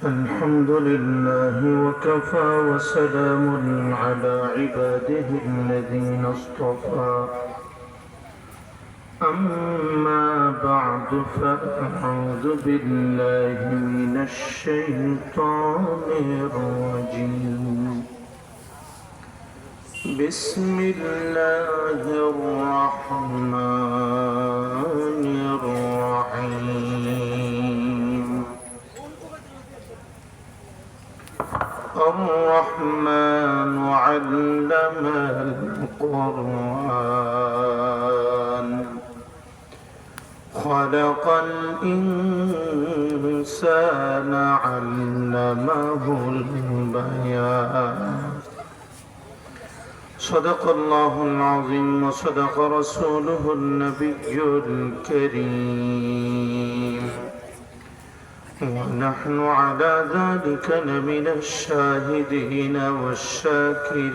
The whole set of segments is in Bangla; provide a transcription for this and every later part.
الحمد لله وكفى وسلام على عباده الذين اصطفى أما بعد فأعوذ بالله من الشيطان الرجيم بسم الله الرحمن الرحيم الرحمن علم القرآن خلق الإنسان علمه البيان صدق الله العظيم وصدق رسوله النبي الكريم ونحن على ذلك لمن الشاهدين والشاكرين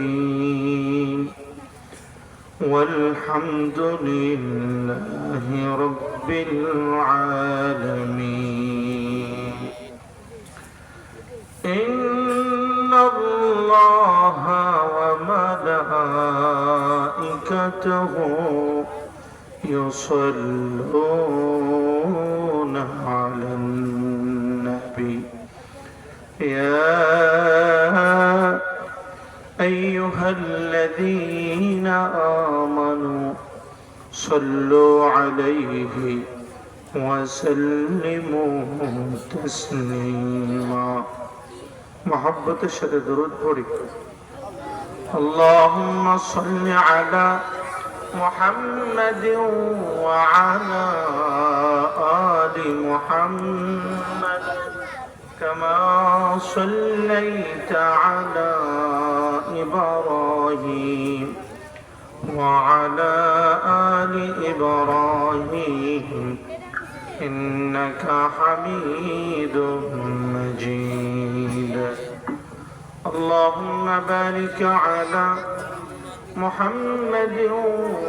والحمد لله رب العالمين إن الله وملائكته يصلون على النبي يا أيها الذين آمنوا صلوا عليه وسلموا تسليما محبت الشهد درود پڑھی اللهم صل على محمد وعلى آل محمد كما صليت على إبراهيم وعلى آل إبراهيم إنك حميد مجيد اللهم بارك على محمد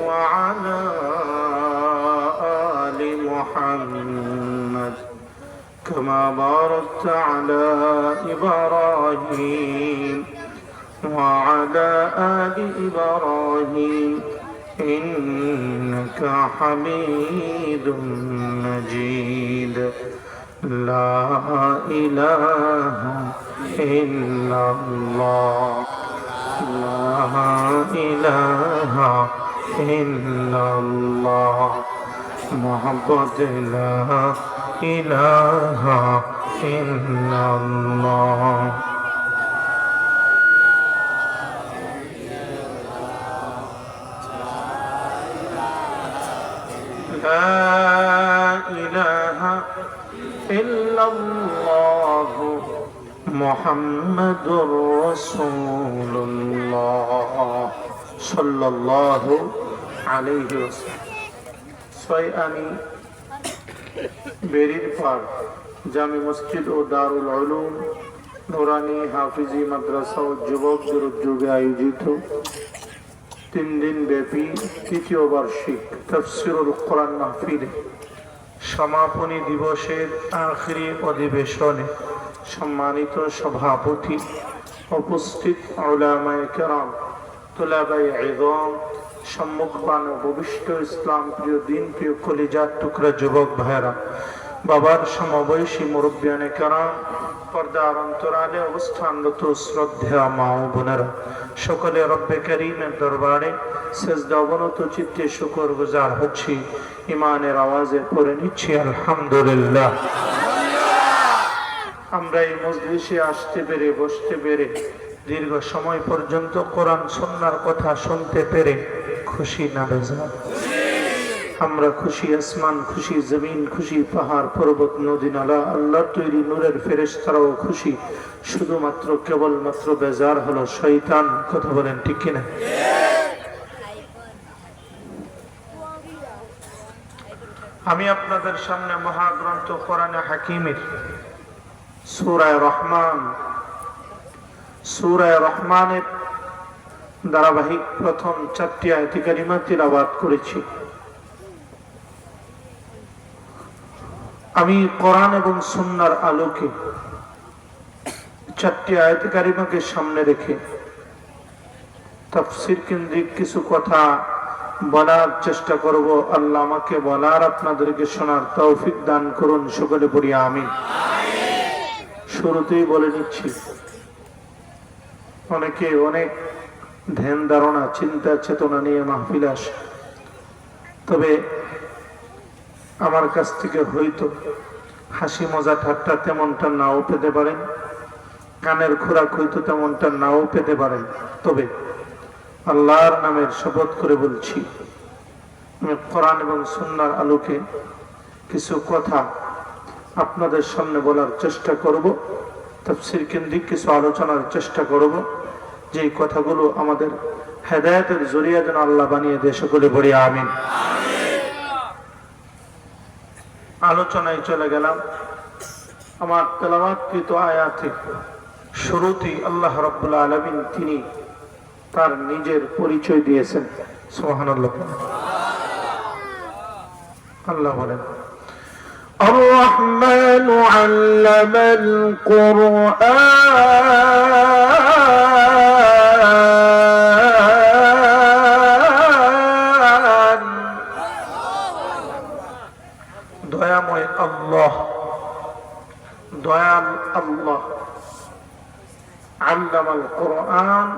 وعلى آل محمد كما باركت على إبراهيم وعلى آل إبراهيم إنك حميد مجيد لا إله إلا الله لا إله إلا الله محبت لا إله إلا الله لا إله إلا الله محمد رسول الله صلى الله عليه وسلم سوياني বেরির পার জামি মসজিদ ও দারুল উলুম নুরানি হাফিজি মাদ্রাসা ও যুবকদের উদ্যোগে আয়োজিত 3 দিন ব্যাপী তৃতীয় বার্ষিক তাফসীরুল কোরআন মাহফিলে সমাপনী দিবসের আখিরি অধিবেশনে সম্মানিত সভাপতি উপস্থিত উলামায়ে কেরাম তুলাবায়ে ইলম সম্মুখবান ভবিষ্ঠ ইসলাম প্রিয় দিন প্রিয় কলিজার টুকরা যুবক ভাইরা বাবার সমবয়সী মুরব্বিয়ানে কেরাম পর্দার অন্তরালে অবস্থানরত শ্রদ্ধেয় মা ও বোনেরা সকলে রব্বে করিমের দরবারে সেজদা অবনত চিত্তে শুকর গুজার হচ্ছি ইমানের আওয়াজে পড়ে নিচ্ছি আলহামদুলিল্লাহ আমরা এই মজলিসে আসতে পেরে বসতে পেরে দীর্ঘ সময় পর্যন্ত কোরআন সুন্নাহর কথা শুনতে পেরে খুশি না বেজার আমরা খুশি আসমান খুশি জমিন খুশি পাহাড় পর্বত নদী নালা আল্লাহর তৈরি নূরের ফেরেশতারাও খুশি শুধুমাত্র কেবলমাত্র বেজার হলো শয়তান কথা বলেন ঠিক কিনা আমি আপনাদের সামনে মহাগ্রন্থ কোরআনে হাকিমের সূরা রহমানের ধারাবাহিক প্রথম 4টি আয়াতে কারিমা তিলাওয়াত করেছি। আমি কোরআন এবং সুন্নাহর আলোকে চারটি আয়াতে কারিমাকে সামনে রেখে তাফসীর কেন্দ্রিক কিছু কথা বলার চেষ্টা করব। আল্লাহ আমাকে বলার, আপনাদেরকে শোনার তৌফিক দান করুন। সকলে পড়ি আমিন। শুরুতেই বলে নিচ্ছি, অনেকে অনেক ধ্যান ধারণা, চিন্তা চেতনা নিয়ে মাহফিলে আসে, তবে আমার কাছ থেকে হয়তো হাসি মজা ঠাট্টা তেমনটা নাও পেতে পারেন, কানের খোরাক হয়তো তেমনটা নাও পেতে পারেন। তবে আল্লাহর নামের শপথ করে বলছি, আমি কোরআন এবং সুন্নাহর আলোকে কিছু কথা আপনাদের সামনে বলার চেষ্টা করব, তাফসীর কেন্দ্রিক কিছু আলোচনার চেষ্টা করব, যে কথাগুলো আমাদের হেদায়েতের জরিয়া যেন আল্লাহ বানিয়ে দেয়। সকলে বলি আমিন। আলোচনায় চলে গেলাম। আমার তেলাওয়াতকৃত আয়াতে শুরুতেই আল্লাহ রাব্বুল আলামিন তিনি তার নিজের পরিচয় দিয়েছেন। সুবহানাল্লাহ। আল্লাহ বলেন, الرحمن علم القرآن দয়াময় আল্লাহ, দয়াল আল্লাহ, আল্লামাল কোরআন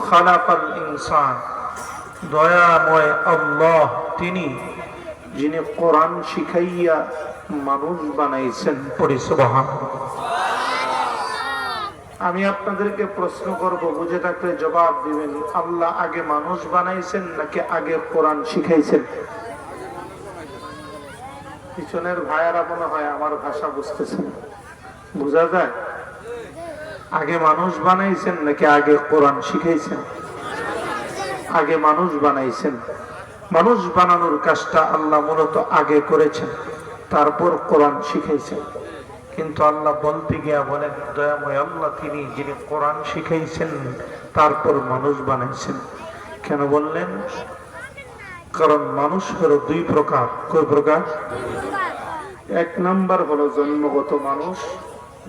খালাকাল ইনসান, দয়াময় আল্লাহ তিনি যিনি কোরআন শিখাইয়া মানুষ বানাইছেন। পড়ি সুবহানাল্লাহ। আমি আপনাদেরকে প্রশ্ন করব, বুঝে থাকলে জবাব দিবেন। আল্লাহ আগে মানুষ বানাইছেন নাকি আগে কোরআন শিখাইছেন? পিছনের ভাইয়ারা মনে হয় আমার ভাষা বুঝতেছেন, বোঝা যায়? আগে মানুষ বানাইছেন নাকি আগে কোরআন শিখাইছেন? আগে মানুষ বানাইছেন। মানুষ বানানোর কাজটা আল্লাহ মূলত আগে করেছেন, তারপর কোরআন শিখাইছেন। কিন্তু আল্লাহ বলতে গিয়া বলেন, দয়াময় আল্লাহ তিনি যিনি কোরআন শিখাইছেন তারপর মানুষ বানাইছেন। কেন বললেন? কারণ মানুষ হলো দুই প্রকার। কয় প্রকার? এক নাম্বার হলো জন্মগত মানুষ,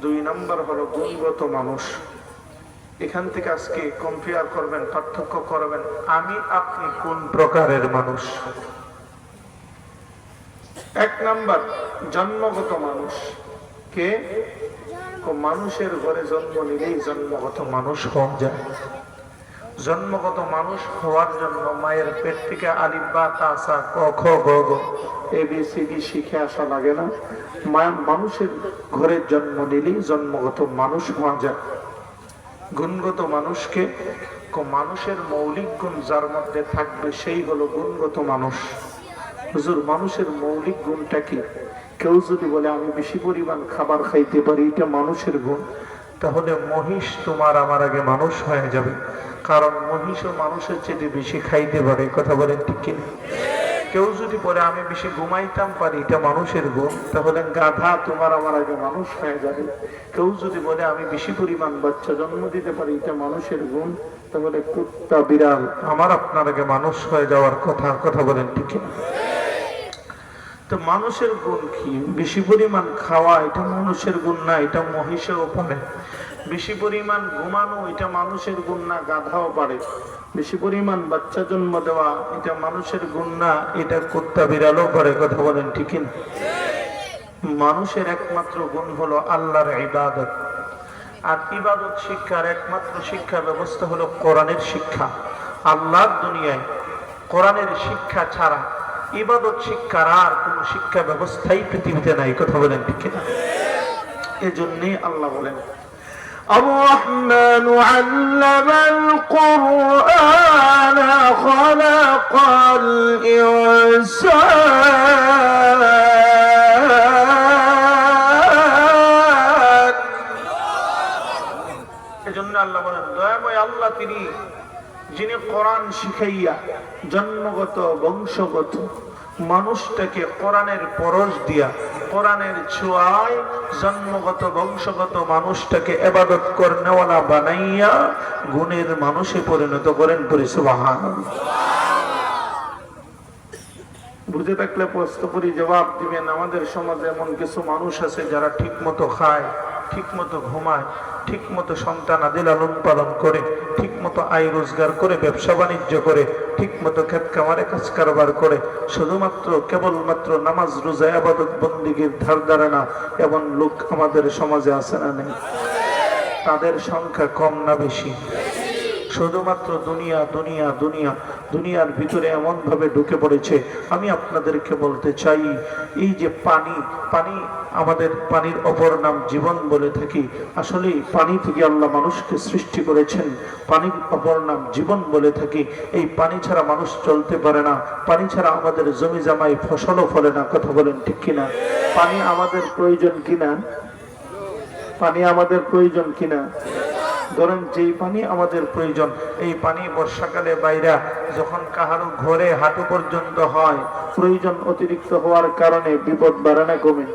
দুই নাম্বার হলো গুণগত মানুষ। এখান থেকে আজকে কম্পেয়ার করবেন, পার্থক্য করবেন, আমি আপনি কোন প্রকারের মানুষ। এক নাম্বার জন্মগত মানুষ। কে? মানুষের ঘরে জন্ম নিলেই জন্মগত মানুষ হওয়া যায়। জন্মগত মানুষ হওয়ার জন্য মায়ের পেট থেকে আলিফ বা তা সা ক খ গ ঘ ABCD শিখে আসা লাগে না। মানুষের ঘরে জন্ম নিলেই জন্মগত মানুষ হওয়া যায়। গুণগত মানুষকে, মানুষের মৌলিক গুণ যার মধ্যে থাকবে সেই হলো গুণগত মানুষ। হুজুর, মানুষের মৌলিক গুণটা কি? কেউ যদি বলে আমি বেশি পরিমাণ খাবার খাইতে পারি, এটা মানুষের গুণ, তাহলে মহিষ তোমার আমার আগে মানুষ হয়ে যাবে। কারণ মহিষও মানুষের চেয়ে বেশি খাইতে পারে। কথা বলেন ঠিক কিনা? কেউ যদি বলে আমি বেশি ঘুমাইতাম পারি, এটা মানুষের গুণ, তাহলে গাধা তোমার আমার আগে মানুষ হয়ে যাবে। কেউ যদি বলে আমি বেশি পরিমাণ বাচ্চা জন্ম দিতে পারি, এটা মানুষের গুণ, তাহলে কুত্তা বিড়াল আমার আপনার আগে মানুষ হয়ে যাওয়ার কথা। কথা বলেন ঠিক কিনা? তো মানুষের গুণ কি? বেশি পরিমাণ খাওয়া এটা মানুষের গুণ না, এটা মহিষেও পারে। বেশি পরিমাণ ঘুমানো এটা মানুষের গুণ না, গাধাও পারে। বেশি পরিমাণ বাচ্চা জন্ম দেওয়া এটা মানুষের গুণ না, এটা কুত্তা বিড়ালও পারে। কথা বলেন ঠিক না? মানুষের একমাত্র গুণ হলো আল্লাহর ইবাদত। আর ইবাদত শিক্ষার একমাত্র শিক্ষা ব্যবস্থা হলো কোরআনের শিক্ষা। আল্লাহর দুনিয়ায় কোরআনের শিক্ষা ছাড়া ইবাদত শিক্ষার আর কোন শিক্ষা ব্যবস্থাই পৃথিবীতে নাই। কথা বলেন ঠিক না? এজন্যই আল্লাহ বলেন, الرحمن علم القرآن خلق الإنسان। এজন্য আল্লাহ বলেন, দয়াময় আল্লাহ তিনি যিনি কোরআন শিখাইয়া জন্মগত বংশগত মানুষটাকে কোরআনের পরশ দিয়া, কোরআনের ছোঁয়ায় জন্মগত বংশগত মানুষটাকে ইবাদত করনেওয়ালা বানাইয়া গুণের মানুষে পরিণত করেন। পড়ি সুবহানাল্লাহ। বুঝে থাকলে প্রশ্ন করি, জবাব দিবেন। আমাদের সমাজে এমন কিছু মানুষ আছে যারা ঠিক মতো খায়, ঠিক মতো ঘুমায়, ঠিক মতো সন্তানাদি লালন পালন করে, ঠিক মতো আয় রোজগার করে, ব্যবসা বাণিজ্য করে, ঠিক মতো ক্ষেত খামারে কাজ কারবার করে, শুধুমাত্র কেবলমাত্র নামাজ রোজা ইবাদত বন্দেগীর ধার ধারে না, এমন লোক আমাদের সমাজে আছে না নেই? তাদের সংখ্যা কম না বেশি? শুধুমাত্র দুনিয়া দুনিয়া দুনিয়া, দুনিয়ার ভিতরে এমন ভাবে ঢুকে পড়েছে। আমি আপনাদেরকে বলতে চাই, এই যে পানি, পানি আমাদের পানির অপর নাম জীবন বলে থাকি। আসলে পানি থেকে আল্লাহ মানুষকে সৃষ্টি করেছেন, পানির অপর নাম জীবন বলে থাকি। এই পানি ছাড়া মানুষ চলতে পারে না, পানি ছাড়া আমাদের জমি জামাই ফসলও ফলে না। কথা বলেন ঠিক কিনা? পানি আমাদের প্রয়োজন কিনা? পানি আমাদের প্রয়োজন কিনা? ধরেন যেই পানি আমাদের প্রয়োজন, এই পানি বর্ষাকালে বাইরা যখন কাহারো ঘরে হাঁটু পর্যন্ত হয়, প্রয়োজন অতিরিক্ত হওয়ার কারণে বিপদ বাড়ে না কমে?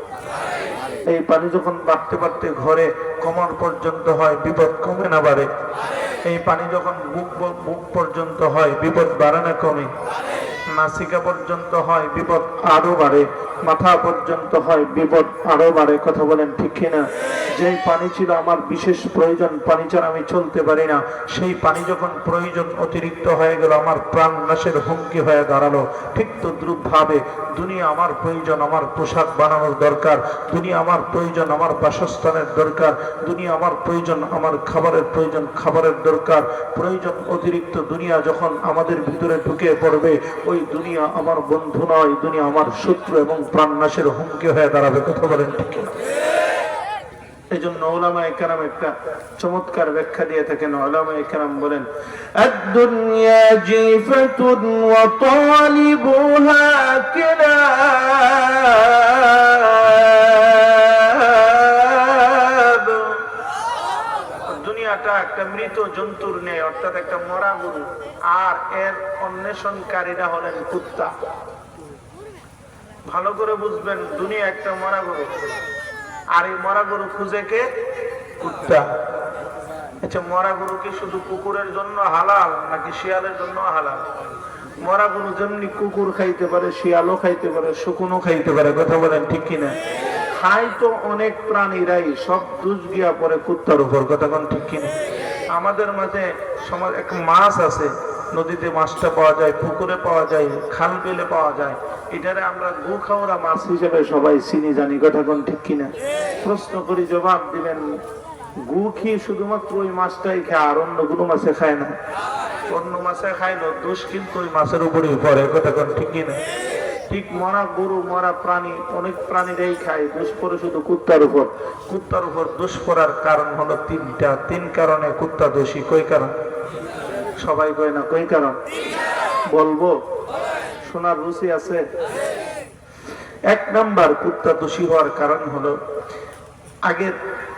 এই পানি যখন বাড়তে বাড়তে ঘরে কোমর পর্যন্ত হয়, বিপদ কমে না বাড়ে? এই পানি যখন বুক পর্যন্ত হয়, বিপদ বাড়ে না কমে? নাসিকা পর্যন্ত হয়, বিপদ আরো বাড়ে। মাথা পর্যন্ত হয়, বিপদ আরো বাড়ে। কথা বলেন ঠিক কিনা? যেই পানি ছিল আমার বিশেষ প্রয়োজন, পানি ছাড়া আমি চলতে পারি না, সেই পানি যখন প্রয়োজন অতিরিক্ত হয়ে গেল, আমার প্রাণ নাশের হুমকি হয়ে দাঁড়ালো। ঠিক তদ্রুপ ভাবে দুনিয়া আমার প্রয়োজন, আমার পোশাক বানানোর দরকার, দুনিয়া আমার প্রয়োজন, আমার বাসস্থানের দরকার, দুনিয়া আমার প্রয়োজন, আমার খাবারের প্রয়োজন, খাবারের দরকার। প্রয়োজন অতিরিক্ত দুনিয়া যখন আমাদের ভিতরে ঢুকে পড়বে, ওই দুনিয়া আমার বন্ধু নয়, দুনিয়া আমার শত্রু এবং প্রাণ নাশের হুমকি হয়ে দাঁড়াবে। কথা বলেন ঠিক কিনা? এই জন্য উলামায়ে কেরাম একটা চমৎকার ব্যাখ্যা দিয়ে থাকেন। উলামায়ে কেরাম বলেন, আদ-দুনিয়া জিফাতুন ওয়া তালিবুহা কিলাব। দুনিয়াটা একটা মৃত জন্তুর ন্যায়, অর্থাৎ একটা মরা গরু, আর এর অন্বেষণকারীরা হলেন কুত্তা। ভালো করে বুঝবেন, দুনিয়া একটা মরা গরু, আর এই মরা গরু খুঁজে কে? কুত্তা। আচ্ছা, মরা গরু কি শুধু কুকুরের জন্য হালাল নাকি শিয়ালের জন্য হালাল? মরা গরু যেমনি কুকুর খাইতে পারে, শিয়ালও খাইতে পারে, শকুনও খাইতে পারে। কথা বলেন ঠিক কিনা? খাই তো অনেক প্রাণীরাই, সব দোষ গিয়া পরে কুত্তার উপর। কথা কোন ঠিক কিনা? আমাদের মাঝে সমাজ এক মাছ আছে, নদীতে মাছটা পাওয়া যায়, পুকুরে পাওয়া যায়, খাল বিলে পাওয়া যায়। এটারে আমরা গু খাওয়া মাছ হিসেবে সবাই চিনি জানি। কথা কোন ঠিক কিনা? প্রশ্ন করি, জবাব দিবেন। গু খেয়ে শুধুমাত্র ওই মাছটাই খায়, আর অন্য কোনো মাছে খায় না? অন্য মাছে খাইলো দোষ কিন্তু ওই মাছের উপরেই পড়ে। কথা কোন ঠিক কিনা? ঠিক মরা গরু, মরা প্রাণী, অনেক প্রাণীরাই খায়, দোষ পড়ে শুধু কুত্তার উপর। কুত্তার উপর দোষ পড়ার কারণ হলো তিনটা। তিন কারণে কুত্তা দোষী। কই কারণ? সবাই কয় না, কই কারণ বলবো? শোনার রুচি আছে? এক নাম্বার কুত্তা দোষী হওয়ার কারণ হলো, আগে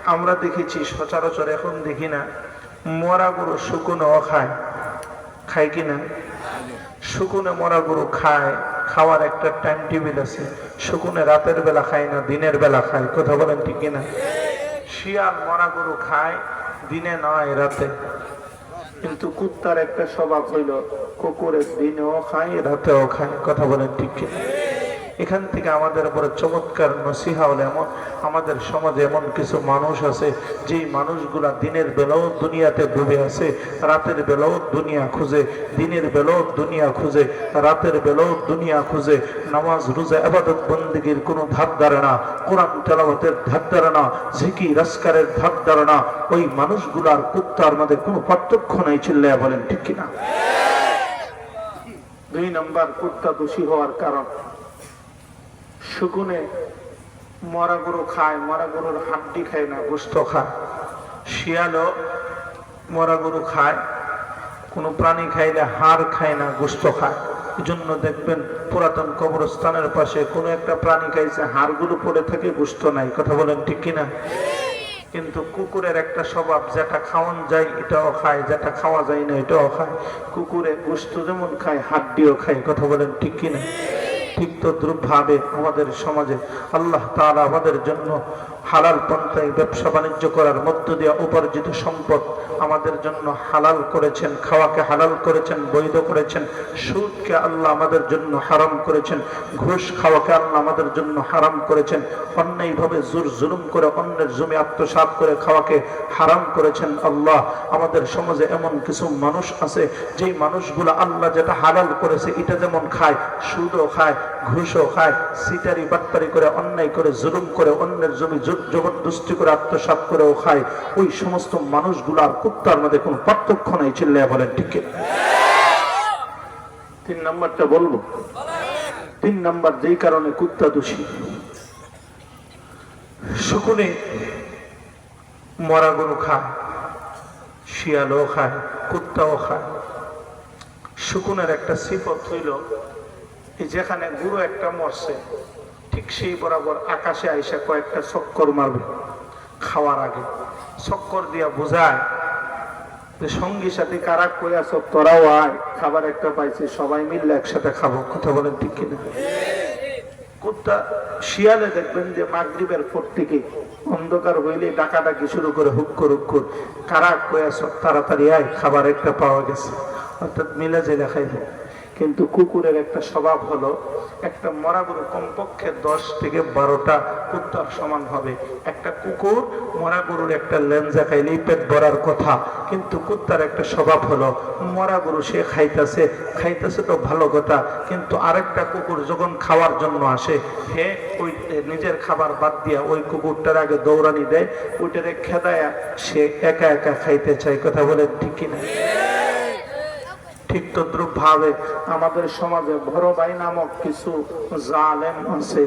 আমরা দেখেছি সচরাচর, এখন দেখি না, মরা গরু শুকনো খায়। খায় কিনা? শুকনো মরা গরু খায়, খাওয়ার একটা টাইম টেবিল আছে। শুকনো রাতের বেলা খায় না, দিনের বেলা খায়। কথা বলেন ঠিক কিনা? শিয়াল মরা গরু খায়, দিনে নয় রাতে। কিন্তু কুত্তার একটা স্বভাব হইল, কুকুরের দিনেও খায়, রাতেও খায়। কথা বলেন ঠিক কিনা? এখান থেকে আমাদের উপরে চমৎকার নসিহা হলো, এমন আমাদের সমাজে এমন কিছু মানুষ আছে, যেই মানুষগুলা দিনের বেলাও দুনিয়াতে ডুবে আছে, রাতের বেলাও দুনিয়া খুঁজে, দিনের বেলাও দুনিয়া খুঁজে, রাতের বেলাও দুনিয়া খুঁজে। নামাজ রোজা ইবাদত বন্দেগীর কোনো ধার ধারে না, কোরআন তেলাওয়াতের ধার ধারে না, জিকির আজকারের ধার ধারে না। ওই মানুষগুলার কুত্তার মধ্যে কোনো পার্থক্য নাই। চিল্লায়া বলেন ঠিক কিনা? দুই নাম্বার কুত্তা দোষী হওয়ার কারণ, শুকুনে মরা গরু খায়, মরা গরুর হাড্ডি খায় না, গোস্ত খায়। শিয়ালও মরা গরু খায়, কোনো প্রাণী খাইলে হাড় খায় না, গোস্ত খায়। এই জন্য দেখবেন পুরাতন কবরস্থানের পাশে কোনো একটা প্রাণী খাইছে, হাড়গুলো পড়ে থাকে, গোস্ত নাই। কথা বলেন ঠিক কিনা? কিন্তু কুকুরের একটা স্বভাব, যেটা খাওয়ান যায় এটাও খায়, যেটা খাওয়া যায় না এটাও খায়। কুকুরে গোস্ত যেমন খায়, হাড্ডিও খায়। কথা বলেন ঠিক কিনা? ঠিক তদ্রুপ ভাবে আমাদের সমাজে আল্লাহ তাআলা আমাদের জন্য হালাল পন্থায় ব্যবসা বাণিজ্য করার মধ্য দিয়ে উপার্জিত সম্পদ আমাদের জন্য হালাল করেছেন, খাওয়াকে হালাল করেছেন, বৈধ করেছেন। সুদকে আল্লাহ আমাদের জন্য হারাম করেছেন, ঘুষ খাওয়াকে আল্লাহ আমাদের জন্য হারাম করেছেন, অন্যায়ভাবে জুলুম করে অন্যের জমি আত্মসাৎ করে খাওয়াকে হারাম করেছেন। আল্লাহ আমাদের সমাজে এমন কিছু মানুষ আছে যেই মানুষগুলো আল্লাহ যেটা হালাল করেছে এটা যেমন খায়, সুদও খায়, ঘুষও খায়, সিটারি বাটপারি করে, অন্যায় করে, জুলুম করে, অন্যের জমি জবরদস্তি করে আত্মসাৎ করেও খায়। ওই সমস্ত মানুষগুলো আর কুত্তার মধ্যে কোনো পার্থক্য নাই। চিল্লায়া বলেন ঠিক? 3 নাম্বারটা বলবো। 3 নাম্বার যেই কারণে কুত্তা দোষী, শকুনে মরা গরু খায়, শিয়ালও খায়, কুত্তাও খায়। শকুনের একটা সিফত হইল যেখানে গরু একটা মরছে ঠিক সেই বরাবর আকাশে আইসা কয়েকটা চক্কর মারবে খাওয়ার আগে। চক্কর দিয়া বোঝায় যে সঙ্গী সাথী কারা কই আছো, তোরাও আয়, খাবার একটা পাইছি, সবাই মিললে একসাথে খাবো। কথা বলেন ঠিক কিনা? কুত্তা শিয়ালে দেখবেন যে মাগরিবের পর থেকে অন্ধকার হইলে ডাকাডাকি শুরু করে, হুক্কর হুক্কর, কারা কই আছো, তাড়াতাড়ি আয়, খাবার একটা পাওয়া গেছে, অর্থাৎ মিলে জেলে খাইবে। কিন্তু কুকুরের একটা স্বভাব হলো, একটা মরা গরু কমপক্ষে 10 থেকে 12টা কুত্তার সমান হবে। একটা কুকুর মরা গরুর একটা লেঞ্জা খাইলেই পেট ভরার কথা, কিন্তু কুত্তার একটা স্বভাব হলো মরা গরু সে খাইতেছে তো ভালো কথা, কিন্তু আরেকটা কুকুর যখন খাওয়ার জন্য আসে, হে ওই নিজের খাবার বাদ দিয়া ওই কুকুরটার আগে দৌড়ানি দেয়, ওইটারে খেদায়া সে একা একা খাইতে চায়। কথা বলে ঠিক কিনা? ঠিক তদ্রুপ ভাবে আমাদের সমাজে বড় ভাই নামক কিছু জালেম আছে,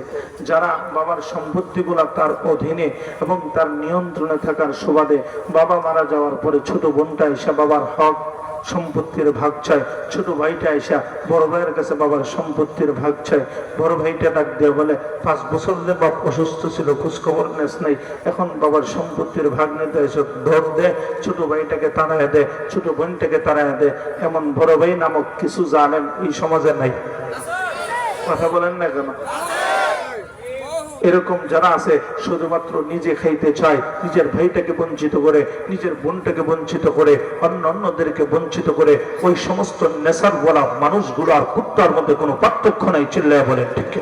যারা বাবার সম্পত্তিগুলা তার অধীনে এবং তার নিয়ন্ত্রণে থাকার সুবাদে বাবা মারা যাওয়ার পরে ছোট বোনটা এসে বাবার হক সম্পত্তির ভাগ চায়, ছোট ভাইটা এসে বড় ভাইয়ের কাছে বাবার সম্পত্তির ভাগ চায়। বড় ভাইটা ডাক দিয়ে বলে, 5 বছর ধরে বাপ অসুস্থ ছিল, খোঁজখবর নেস নাই, এখন বাবার সম্পত্তির ভাগ নিতে এসে ধর দে, ছোট ভাইটাকে তাড়ায় দে, ছোট বোনটাকে তাড়ায় দে। এমন বড় ভাই নামক কিছু জানেন এই সমাজে নাই? কথা বলেন না কেন? এরকম যারা আছে শুধুমাত্র নিজে খাইতে চায়, নিজের ভাইটাকে বঞ্চিত করে, নিজের বোনটাকে বঞ্চিত করে, অন্যদেরকে বঞ্চিত করে, ওই সমস্ত নেশার বলা মানুষগুলো আর কুত্তার মধ্যে কোনো পার্থক্য নাই। চিল্লায়া বলেন ঠিক?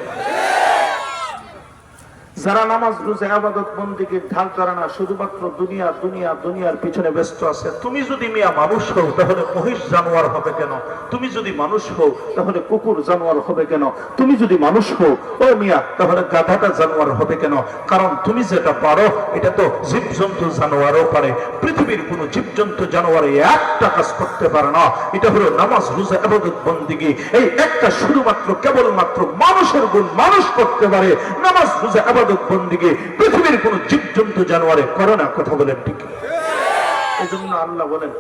যারা নামাজ রোজা ইবাদত বন্দেগীর ঢাল ধরে না, শুধুমাত্র দুনিয়ার পিছনে ব্যস্ত আছে। তুমি যদি মিয়া মানুষ হও তাহলে মহিষ জানোয়ার হবে কেন? তুমি যদি মানুষ হও তাহলে কুকুর জানোয়ার হবে কেন? তুমি যদি মানুষ হও ও মিয়া তাহলে গাধাটা জানোয়ার হবে কেন? কারণ তুমি যেটা পারো এটা তো জীবজন্তু জানোয়ারও পারে। পৃথিবীর কোনো জীবজন্তু জানোয়ার একটা কাজ করতে পারে না। এটা হলো নামাজ রোজা ইবাদত বন্দেগী, এই একটা শুধুমাত্র কেবলমাত্র মানুষের গুণ মানুষ করতে পারে। নামাজ রোজা ইবাদত বন্দেগী পৃথিবীর কোন জীবজন্তু জানোয়ারে করে না। কথা বলেন ঠিক? এজন্য আল্লাহ বলেন,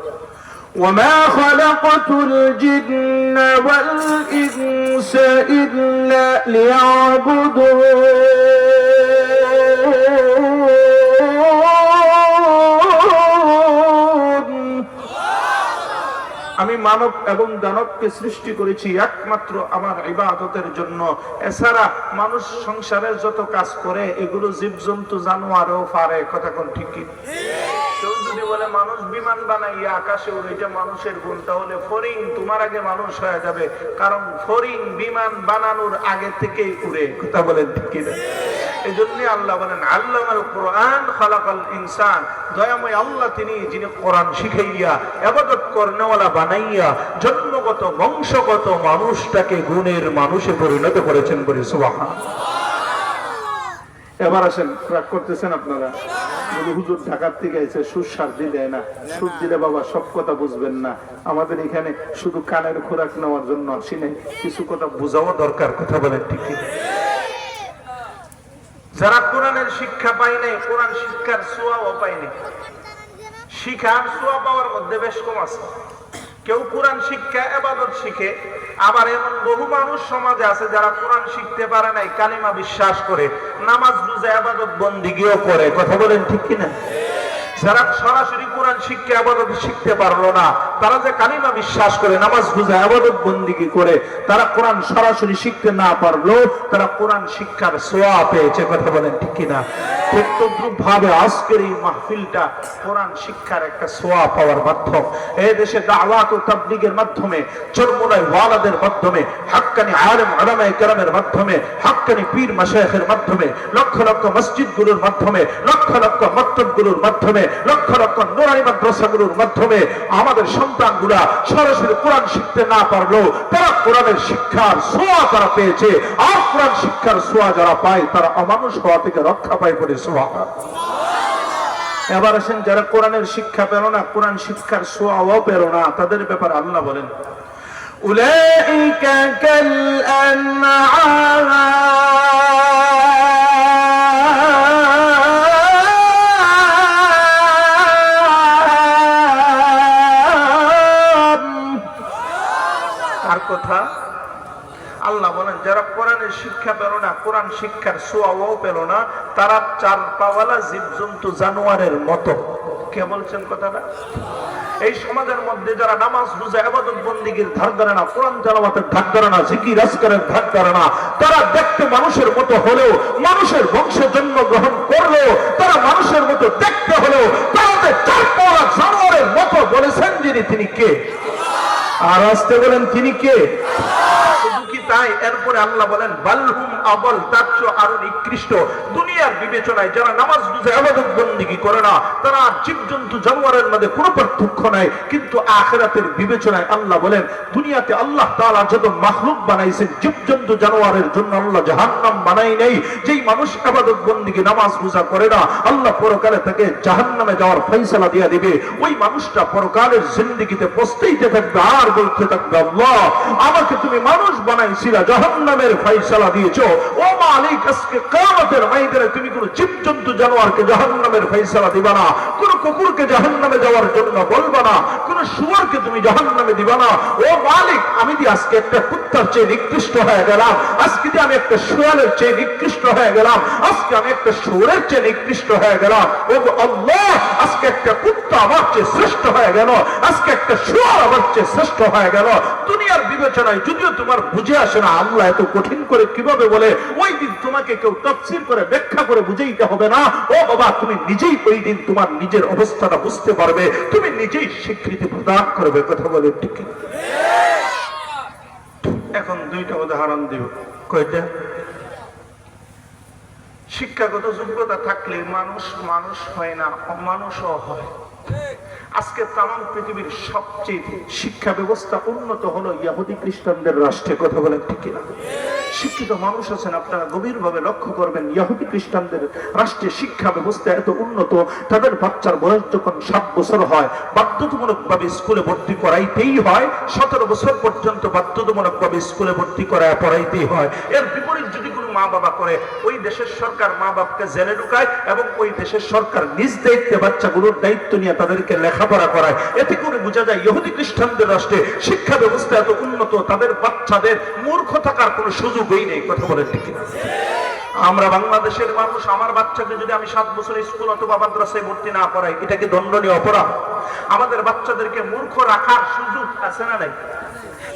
وما خلقت الجن والإنس إلا ليعبدون। আমি মানব এবং দানবকে সৃষ্টি করেছি একমাত্র আমার ইবাদতের জন্য। এছাড়া মানুষ সংসারের যত কাজ করে এগুলো জীবজন্তু জানোয়ারও পারে। কথা কোন ঠিক কি? কেউ যদি বলে মানুষ বিমান বানাইয়া আকাশে উড়ে, এটা মানুষের গুণ, তাহলে ফড়িং তোমার আগে মানুষ হয়ে যাবে, কারণ ফড়িং বিমান বানানোর আগে থেকেই উড়ে। কথা বলেন ঠিক কি? এই জন্য আল্লাহ বলেন, আল্লামাল কোরআন খালাকাল ইনসান, দয়াময় আল্লাহ তিনি যিনি কোরআন শিখাইয়া ইবাদত করনেওয়ালা বানাইয়া জন্মগত বংশগত মানুষটাকে গুণের মানুষে পরিণত করেছেন। বলে সুবহানাল্লাহ। এবার আসেন, রাগ করতেছেন আপনারা? হুজুর ঢাকার থেকে এসে সুদ সার দিলে না, সুদ দিলে বাবা সব কথা বুঝবেন না। আমাদের এখানে শুধু কানের খোরাক নেওয়ার জন্য আসি নাই, কিছু কথা বোঝাও দরকার। কথা বলেন ঠিক কি? যারা কোরআনের শিক্ষা পায় নাই, কোরআন শিক্ষার ছোঁয়াও পায়নি, শিখার ছোঁয়া পাওয়ার মধ্যে বেশ কম আছে। কেউ কোরআন শিক্ষা ইবাদত শিখে, আবার এমন বহু মানুষ সমাজে আছে যারা কোরআন শিখতে পারে নাই, কালিমা বিশ্বাস করে, নামাজ রোজা ইবাদত বন্দেগীও করে। কথা বলেন ঠিক কিনা? যারা সরাসরি কোরআন শিক্ষা ইবাদত শিখতে পারলো না, তারা যে কালিমা বিশ্বাস করে, নামাজ রোজা ইবাদত বন্দেগী করে, তারা কোরআন সরাসরি শিখতে না পারলো, তারা কোরআন শিক্ষার ছোঁয়া পেয়েছে। কথা বলেন ঠিক কিনা? ঠিক তদ্রুপ ভাবে আজকের এই মাহফিলটা কোরআন শিক্ষার একটা সোয়া পাওয়ার মাধ্যম। এই দেশে দাওয়াত ও তাবলীগের মাধ্যমে, চরমোনাই ওয়ালাদের মাধ্যমে, হাক্কানি আলেম উলামায়ে কেরামের মাধ্যমে, হাক্কানি পীর মাশায়েখের মাধ্যমে, লক্ষ লক্ষ মসজিদগুলোর মাধ্যমে, লক্ষ লক্ষ মক্তবগুলোর মাধ্যমে, লক্ষ লক্ষ নুরানি মাদ্রাসাগুলোর মাধ্যমে আমাদের সন্তানগুলা সরাসরি কোরআন শিখতে না পারলেও তারা কোরআনের শিক্ষার সোয়া তারা পেয়েছে। আর কোরআন শিক্ষার সোয়া যারা পায় তারা অমানুষ হওয়া থেকে রক্ষা পায় বলে সুবহানাল্লাহ। এবার আসেন যারা কোরআনের শিক্ষা পেল না, কোরআন শিক্ষার সোয়াও পেল না, তাদের ব্যাপারে আল্লাহ বলেন উলাইকা কাল আনআম কথা আল্লাহ বলেন যারা কোরআনের শিক্ষা পেল না, কোরআন শিক্ষার সোয়াও পেল না, তারা চার পাওয়ালা জীবজন্তু জানোয়ারের মতো। কে বলছেন কথাটা? এই সমাজের মধ্যে যারা নামাজ রোজা ইবাদত বন্দেগীর ধার ধরে না, কোরআন তেলাওয়াতের ধার ধরে না, জিকির আজকারের ধার ধরে না, তারা দেখতে মানুষের মতো হলেও, মানুষের বংশে জন্মগ্রহণ করলেও, তারা মানুষের মতো দেখতে হলেও তাদের চার পাওয়ালা জানোয়ারের মতো বলেছেন যিনি, তিনি কে? আর আসতে বলেন তিনি কে? শুধু কি তাই? এরপরে আল্লাহ বলেন বালহুম আবল, তার চেয়ে আরো নিকৃষ্ট। দুনিয়ার বিবেচনায় যারা নামাজ রোজা ইবাদত বন্দেগী করে না, তারা জীবজন্তু জানোয়ারের মধ্যে কোনো পার্থক্য নাই। কিন্তু আখিরাতের বিবেচনায় আল্লাহ বলেন দুনিয়াতে আল্লাহ তাআলা যত মাখলুক বানাইছেন, জীবজন্তু জানোয়ারের জন্য আল্লাহ জাহান্নাম বানাই নাই। যেই মানুষ ইবাদত বন্দেগী নামাজ রোজা করে না, আল্লাহ পরকালে তাকে জাহান্নামে যাওয়ার ফয়সালা দিয়ে দিবে। ওই মানুষটা পরকালের জিন্দেগিতে পস্তাইতে থাকবে আর বলতে থাকবে আল্লাহ আমাকে তুমি মানুষ বানাইছিলা, জাহান্নামের ফয়সালা দিয়েছো। ও মালিক, আজকে কিয়ামতের ময়দানে তুমি কোন জীবজন্তু জানোয়ারকে জাহান্নামের ফয়সালা দিবা না, কোন কুকুরকে জাহান্নামে যাওয়ার জন্য বলবা না, কোন শুয়োরকে তুমি জাহান্নামে দিবা না। ও মালিক, আমি যে আজকে একটা কুত্তার চেয়ে নিকৃষ্ট হয়ে গেলাম, আজকে যে আমি একটা শুয়ারের চেয়ে নিকৃষ্ট হয়ে গেলাম, আজকে আমি একটা শুয়োরের চেয়ে নিকৃষ্ট হয়ে গেলাম। ও আল্লাহ, আজকে একটা কুত্তা আমার চেয়ে শ্রেষ্ঠ হয়ে গেল, আজকে একটা শুয়োর আমার চেয়ে শ্রেষ্ঠ হয়ে গেল। দুনিয়ার বিবেচনায় যদিও তোমার বুঝে আসে না আল্লাহ এত কঠিন করে কিভাবে বলে, ওই দিন তোমাকে কেউ তাফসীর করে ব্যাখ্যা করে বুঝাইতে হবে না। ও বাবা, তুমি নিজেই ওই দিন তোমার নিজের অবস্থাটা বুঝতে পারবে, তুমি নিজেই স্বীকৃতি প্রদান করবে। কথা বলে ঠিক? এখন দুইটা উদাহরণ দিব। কয়টা? শিক্ষাগত যোগ্যতা থাকলে মানুষ মানুষ হয় না, অমানুষও হয়। আজকে তাম পৃথিবীর সবচেয়ে শিক্ষা ব্যবস্থা উন্নত হলো ইহুদি খ্রিস্টানদের রাষ্ট্রে। কথা বলেন ঠিক কিনা? শিক্ষিত মানুষ আছেন, আপনারা গভীরভাবে লক্ষ্য করবেন ইহুদি খ্রিস্টানদের রাষ্ট্রে শিক্ষা ব্যবস্থা এত উন্নত, তাদের বাচ্চার বয়স যখন 7 বছর হয় বাধ্যতামূলকভাবে স্কুলে ভর্তি করাইতেই হয়। 17 বছর পর্যন্ত বাধ্যতামূলকভাবে স্কুলে ভর্তি করায় পড়াইতেই হয়। এর বিপরীত যদি কোনো মা বাবা করে, ওই দেশের সরকার মা বাপকে জেলে ঢুকায় এবং ওই দেশের সরকার নিজ দায়িত্বে বাচ্চাগুলোর দায়িত্ব নিয়ে তাদেরকে লেখাপড়া করায়। এতে করে বোঝা যায় ইহুদি খ্রিস্টানদের রাষ্ট্রে শিক্ষা ব্যবস্থা এত উন্নত, তাদের বাচ্চাদের মূর্খ থাকার কোনো সুযোগই নেই। কথা বলেন ঠিক কিনা? আমরা বাংলাদেশের মানুষ, আমার বাচ্চাকে যদি আমি 7 বছর স্কুল অথবা মাদ্রাসায় ভর্তি না করাই, এটা কি দণ্ডনীয় অপরাধ? আমাদের বাচ্চাদেরকে মূর্খ রাখার সুযোগ আছে না নাই?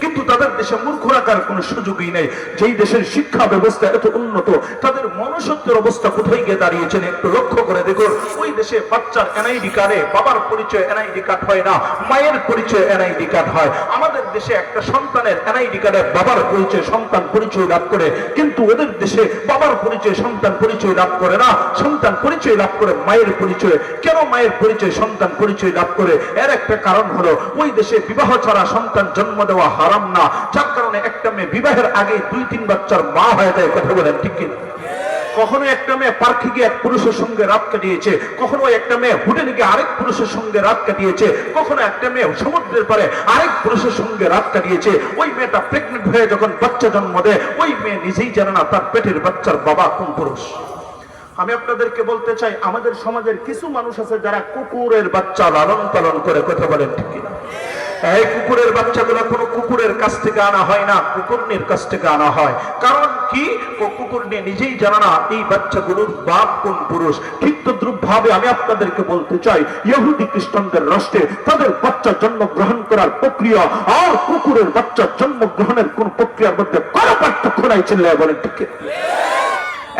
কিন্তু তাদের দেশে মূর্খ রাখার কোন সুযোগই নেই। যেই দেশের শিক্ষা ব্যবস্থা এত উন্নত, তাদের মনুষ্যত্বের অবস্থা কোথায় গিয়ে দাঁড়িয়েছেন একটু লক্ষ্য করে দেখুন। ওই দেশে বাচ্চার এনআইডি কার্ডে বাবার পরিচয় এনআইডি কার্ড হয় না, মায়ের পরিচয় এনআইডি কার্ড হয়। আমাদের দেশে একটা সন্তানের এনআইডি কার্ডে বাবার পরিচয় সন্তান পরিচয় লাভ করে, কিন্তু ওদের দেশে বাবার পরিচয় সন্তান পরিচয় লাভ করে না, সন্তান পরিচয় লাভ করে মায়ের পরিচয়। কেন মায়ের পরিচয় সন্তান পরিচয় লাভ করে? এর একটা কারণ হলো ওই দেশে বিবাহ ছাড়া সন্তান জন্ম দেওয়া হারাম না, যার কারণে একটা মেয়ে বিবাহের আগে 2-3 বাচ্চার মা হয়ে যায়। কথা বলেন ঠিক কিনা? কখনো একটা মেয়ে পার্কে গিয়ে এক পুরুষের সঙ্গে রাত কাটিয়েছে, কখনো একটা মেয়ে হোটেলে গিয়ে আরেক পুরুষের সঙ্গে রাত কাটিয়েছে, কখনো একটা মেয়ে সমুদ্রের পারে আরেক পুরুষের সঙ্গে রাত কাটিয়েছে। ওই মেয়েটা প্রেগনেন্ট হয়ে যখন বাচ্চা জন্ম দেয়, ওই মেয়ে নিজেই জানে না তার পেটের বাচ্চার বাবা কোন পুরুষ। আমি আপনাদেরকে বলতে চাই, আমাদের সমাজের কিছু মানুষ আছে যারা কুকুরের বাচ্চা লালন পালন করে। কথা বলেন ঠিক কিনা? এই কুকুরের বাচ্চাগুলো কোনো কুকুরের কাছ থেকে আনা হয় না, কুকুরনির কাছ থেকে আনা হয়। কারণ কি? ও কুকুরনি নিজেই জানে না এই বাচ্চাগুলোর বাপ কোন পুরুষ। ঠিক তদ্রুপ ভাবে আমি আপনাদেরকে বলতে চাই, ইহুদি খ্রিস্টানদের রাষ্ট্রে তাদের বাচ্চা জন্মগ্রহণ করার প্রক্রিয়া আর কুকুরের বাচ্চা জন্মগ্রহণের কোন প্রক্রিয়ার মধ্যে কোনো পার্থক্য নাই। চিল্লায় বলেন ঠিক?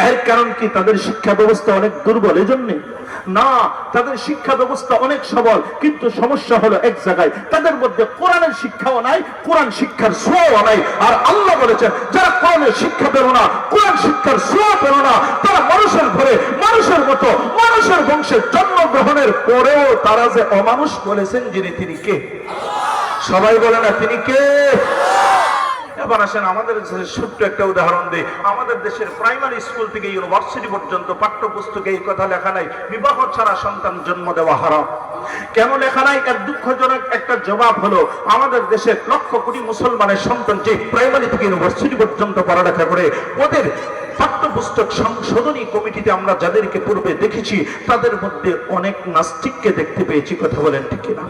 এর কারণ কি তাদের শিক্ষা ব্যবস্থা অনেক দুর্বল এজন্য না, তাদের শিক্ষা ব্যবস্থা অনেক সবল, কিন্তু সমস্যা হলো এক জায়গায়, তাদের মধ্যে কোরআনের শিক্ষাও নাই, কোরআন শিক্ষার ছোঁয়াও নাই। আর আল্লাহ বলেছেন যারা কোরআনের শিক্ষা পেল না, কোরআন শিক্ষার ছোঁয়া পেল না, তারা মানুষের ঘরে মানুষের মতো মানুষের বংশে জন্মগ্রহণের পরেও তারা যে অমানুষ বলেছেন যিনি, তিনি কে? সবাই বলে না তিনি কে? এবার আসেন আমাদের ছোট্ট একটা উদাহরণ দিই। আমাদের দেশের প্রাইমারি স্কুল থেকে ইউনিভার্সিটি পর্যন্ত পাঠ্যপুস্তকে এই কথা লেখা নাই, বিবাহ ছাড়া সন্তান জন্ম দেওয়া হারাম। কেন লেখা নাই? এর দুঃখজনক একটা জবাব হলো, আমাদের দেশের লক্ষ কোটি মুসলমানের সন্তান যে প্রাইমারি থেকে ইউনিভার্সিটি পর্যন্ত পড়ালেখা করে, ওদের পাঠ্যপুস্তক সংশোধনী কমিটিতে আমরা যাদেরকে পূর্বে দেখেছি তাদের মধ্যে অনেক নাস্তিককে দেখতে পেয়েছি। কথা বলেন ঠিক কিনা?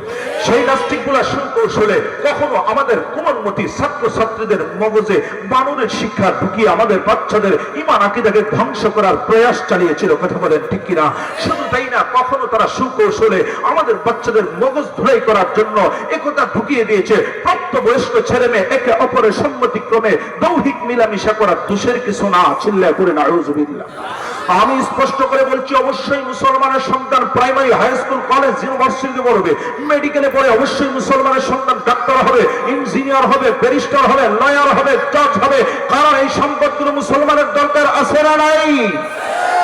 সেই নাস্তিকগুলা সুকৌশলে কখনো আমাদের কোমলমতি ছাত্রছাত্রীদের মগজে বানরের শিক্ষা ঢুকিয়ে আমাদের বাচ্চাদের ঈমান আকীদাকে ধ্বংস করার প্রয়াস চালিয়েছিল। কথা বলেন ঠিক কিনা? শুধু তাই না, কখনো তারা সুকৌশলে আমাদের বাচ্চাদের মগজ ধুলাই করার জন্য একথা ঢুকিয়ে দিয়েছে, প্রাপ্তবয়স্ক ছেলে মেয়ে একে অপরের সম্মতিক্রমে দৈহিক মিলামিশা করার দোষের কিছু না। আমি স্পষ্ট করে বলছি, অবশ্যই মুসলমানের সন্তান প্রাইমারি, হাই স্কুল, কলেজ, ইউনিভার্সিটিতে পড়বে, মেডিকেলে পড়ে অবশ্যই মুসলমানের সন্তান ডাক্তার হবে, ইঞ্জিনিয়ার হবে, ব্যারিস্টার হবে, লয়ার হবে, জজ হবে, কারণ এই সম্পদগুলো মুসলমানের দরকার আছে না নাই?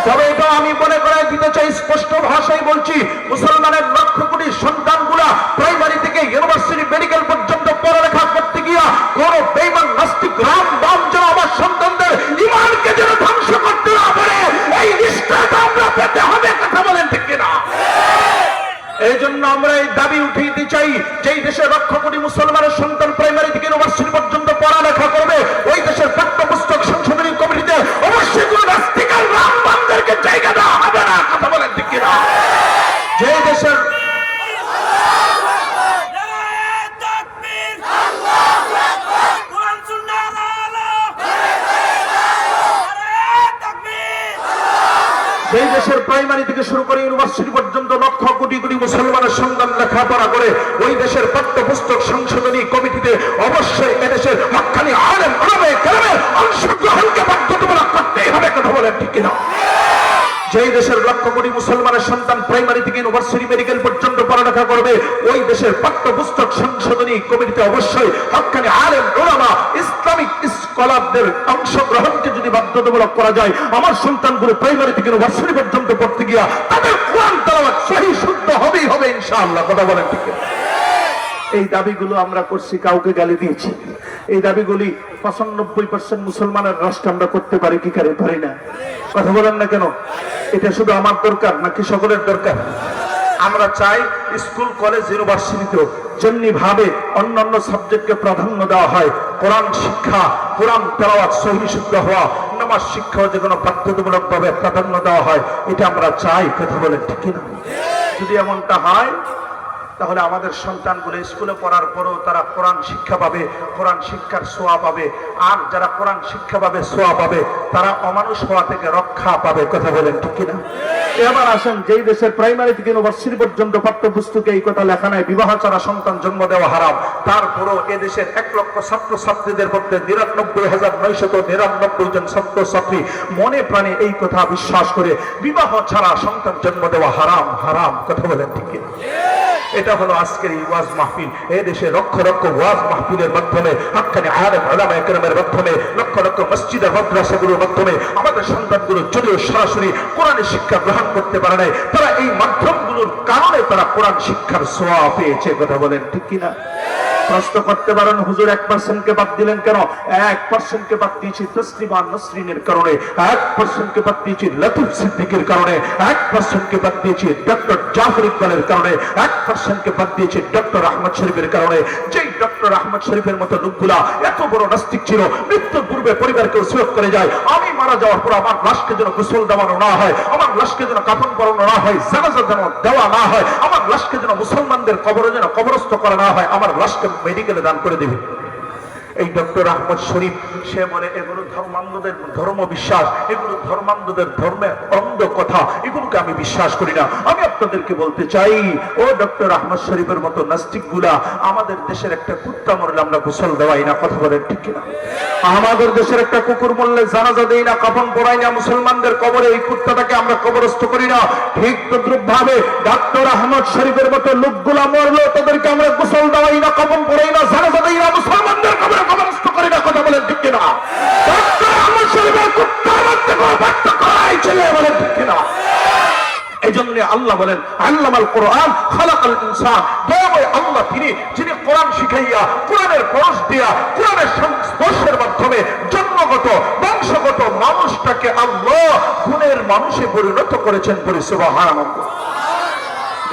তবে এটা আমি মনে করাই দিতে চাই, স্পষ্ট ভাষায় বলছি, মুসলমানের লক্ষ কোটি সন্তানগুলা প্রাইমারি থেকে ইউনিভার্সিটি, মেডিকেল পর্যন্ত পড়ালেখা করতে গিয়া কোন বেঈমান নাস্তিক রাম বাম যেন আমার সন্তানদের ঈমানকে যেন ধ্বংস করতে না পারে, এই নিষ্ঠাটা আমরা পেতে হবে। কথা বলেন ঠিক কিনা? এই জন্য আমরা এই দাবি উঠিয়ে দিতে চাই, যেই দেশের লক্ষ কোটি মুসলমানের সন্তান প্রাইমারি থেকে ইউনিভার্সিটি পর্যন্ত পড়ালেখা করবে, ওই দেশের পাঠ্যপুস্তক সংশোধনী কমিটিতে অবশ্যই কোন নাস্তিক আর রাম বামদেরকে জায়গা দেওয়া হবে না। কথা বলেন ঠিক কিনা? যে দেশের সেই দেশের প্রাইমারি থেকে শুরু করে ইউনিভার্সিটি পর্যন্ত লক্ষ কোটি কোটি মুসলমানের সন্তান লেখাপড়া করে, ওই দেশের পাঠ্যপুস্তক সংশোধনী কমিটিতে অবশ্যই এদেশের হক্কানি আলেম ওলামায়ে কেরামের অংশগ্রহণকে বাধ্যতামূলক করতেই হবে। কথা বলেন ঠিক কিনা? যেই দেশের লক্ষ কোটি মুসলমানের সন্তান প্রাইমারি থেকে ইউনিভার্সিটি, মেডিকেল পর্যন্ত পড়ালেখা করবে, ওই দেশের পাঠ্যপুস্তক সংশোধনী কমিটিতে অবশ্যই হক্কানি আলেম ওলামা ইসলামিক স্কলারদের অংশগ্রহণকে যদি বাধ্যতামূলক করা যায়, আমার সন্তানগুলো প্রাইমারি থেকে ইউনিভার্সিটি পর্যন্ত পড়তে গিয়া তাদের কোরআন তেলাওয়াত সহিহ শুদ্ধ হবেই হবে ইনশাআল্লাহ। কথা বলেন ঠিক কিনা? এই দাবিগুলো আমরা করছি, কাউকে গালি দিয়েছি। এই দাবিগুলি 95% মুসলমানের রাষ্ট্র আমরা করতে পারি কি পারি না? কথা বলেন না কেন? এটা শুধু আমার দরকার নাকি সকলের দরকার? আমরা চাই স্কুল, কলেজ, ইউনিভার্সিটিতেও যেমনি ভাবে অন্যান্য সাবজেক্টকে প্রাধান্য দেওয়া হয়, কোরআন শিক্ষা, কোরআন তেলাওয়াত সহিহ শুদ্ধ হওয়া, নামাজ শিক্ষাও যে কোনো বাধ্যতামূলক ভাবে প্রাধান্য দেওয়া হয়, এটা আমরা চাই। কথা বলেন ঠিক কিনা? যদি এমনটা হয় তাহলে আমাদের সন্তানগুলো স্কুলে পড়ার পরেও তারা কোরআন শিক্ষা পাবে, কোরআন শিক্ষার ছোঁয়া পাবে। আর যারা কোরআন শিক্ষা পাবে, ছোঁয়া পাবে, তারা অমানুষ হওয়া থেকে রক্ষা পাবে। কথা বলেন ঠিক কিনা? এবার আসেন, যেই দেশের প্রাইমারি থেকে ইউনিভার্সিটি পর্যন্ত পাঠ্যপুস্তকে এই কথা লেখা নাই, বিবাহ ছাড়া সন্তান জন্ম দেওয়া হারাম, তারপরও এদেশের 1 লক্ষ ছাত্রছাত্রীদের মধ্যে 99,999 জন ছাত্রছাত্রী মনে প্রাণে এই কথা বিশ্বাস করে বিবাহ ছাড়া সন্তান জন্ম দেওয়া হারাম হারাম। কথা বলেন ঠিক কিনা? এটা হলো আজকের এই ওয়াজ মাহফিল। এই দেশে লক্ষ লক্ষ ওয়াজ মাহফিলের মাধ্যমে, হক্কানি আলেম ওলামায়ে কেরামের মাধ্যমে, লক্ষ লক্ষ মসজিদ আর মাদ্রাসাগুলোর মাধ্যমে আমাদের সন্তানগুলো যদিও সরাসরি কোরআনের শিক্ষা গ্রহণ করতে পারে নাই, তারা এই মাধ্যমগুলোর কারণে তারা কোরআন শিক্ষার ছোঁয়া পেয়েছে। কথা বলেন ঠিক কিনা? প্রশ্ন করতে পারেন, হুজুর 1%কে বাদ দিলেন কেন? 1%কে বাদ দিয়েছি তসলিমা নসরিনের কারণে, 1%কে বাদ দিয়েছি লতিফ সিদ্দিকের কারণে, 1%কে বাদ দিয়েছি ডক্টর জাফর ইকবালের কারণে, 1%কে বাদ দিয়েছি ডক্টর আহমদ শরীফের কারণে। যেই ডক্টর আহমদ শরীফের মতো লোকগুলা এত বড় নাস্তিক ছিল, মৃত্যুর পূর্বে পরিবারকে ওসিয়ত করে যায়, আমি মারা যাওয়ার পর আমার লাশকে যেন গোসল দেওয়ানো না হয়, আমার লাশকে যেন কাফন পরানো না হয়, জানাজা যেন দেওয়া না হয়, আমার লাশকে যেন মুসলমানদের কবরে যেন কবরস্থ করা না হয়, আমার লাশকে মেডিকেলে দান করে দিবে। এই ডক্টর আহমদ শরীফ সে বলে এগুলো ধর্মান্ধদের ধর্ম বিশ্বাস, এগুলো ধর্মান্ধদের ধর্মের অন্ধ কথা, এগুলোকে আমি বিশ্বাস করি না। আমি আপনাদেরকে বলতে চাই, ও ডক্টর আহমদ শরীফের মতো নাস্তিক গুলা, আমাদের দেশের একটা কুত্তা মরলে আমরা গোসল দেওয়াই না, কথা বলেন ঠিক কিনা? আমাদের দেশের একটা কুকুর মরলে জানাজা দেই না, কাফন পরাই না, মুসলমানদের কবরে এই কুত্তাটাকে আমরা কবরস্থ করি না। ঠিক তদ্রুপ ভাবে ডক্টর আহমদ শরীফের মতো লোকগুলা মরলো, তাদেরকে আমরা গোসল দেওয়াই না, কাফন পরাই না, জানাজা দেই না, মুসলমানদের কবরে কবরস্থ করি না, কথা বলেন ঠিক কিনা? ডক্টর আহমদ শরীফের কুত্তার মধ্যে কোনো পার্থক্য নাই, ছেলে বলেন ঠিক কিনা? এই জন্য আল্লাহ বলেন আল্লামাল কোরআন খালাকাল ইনসান, দয়াময় আল্লাহ তিনি যিনি কোরআন শিখাইয়া, কোরআনের পরশ দিয়া, কোরআনের সংস্পর্শের মাধ্যমে জন্মগত বংশগত মানুষটাকে আল্লাহ গুণের মানুষে পরিণত করেছেন। সুবহানাল্লাহ।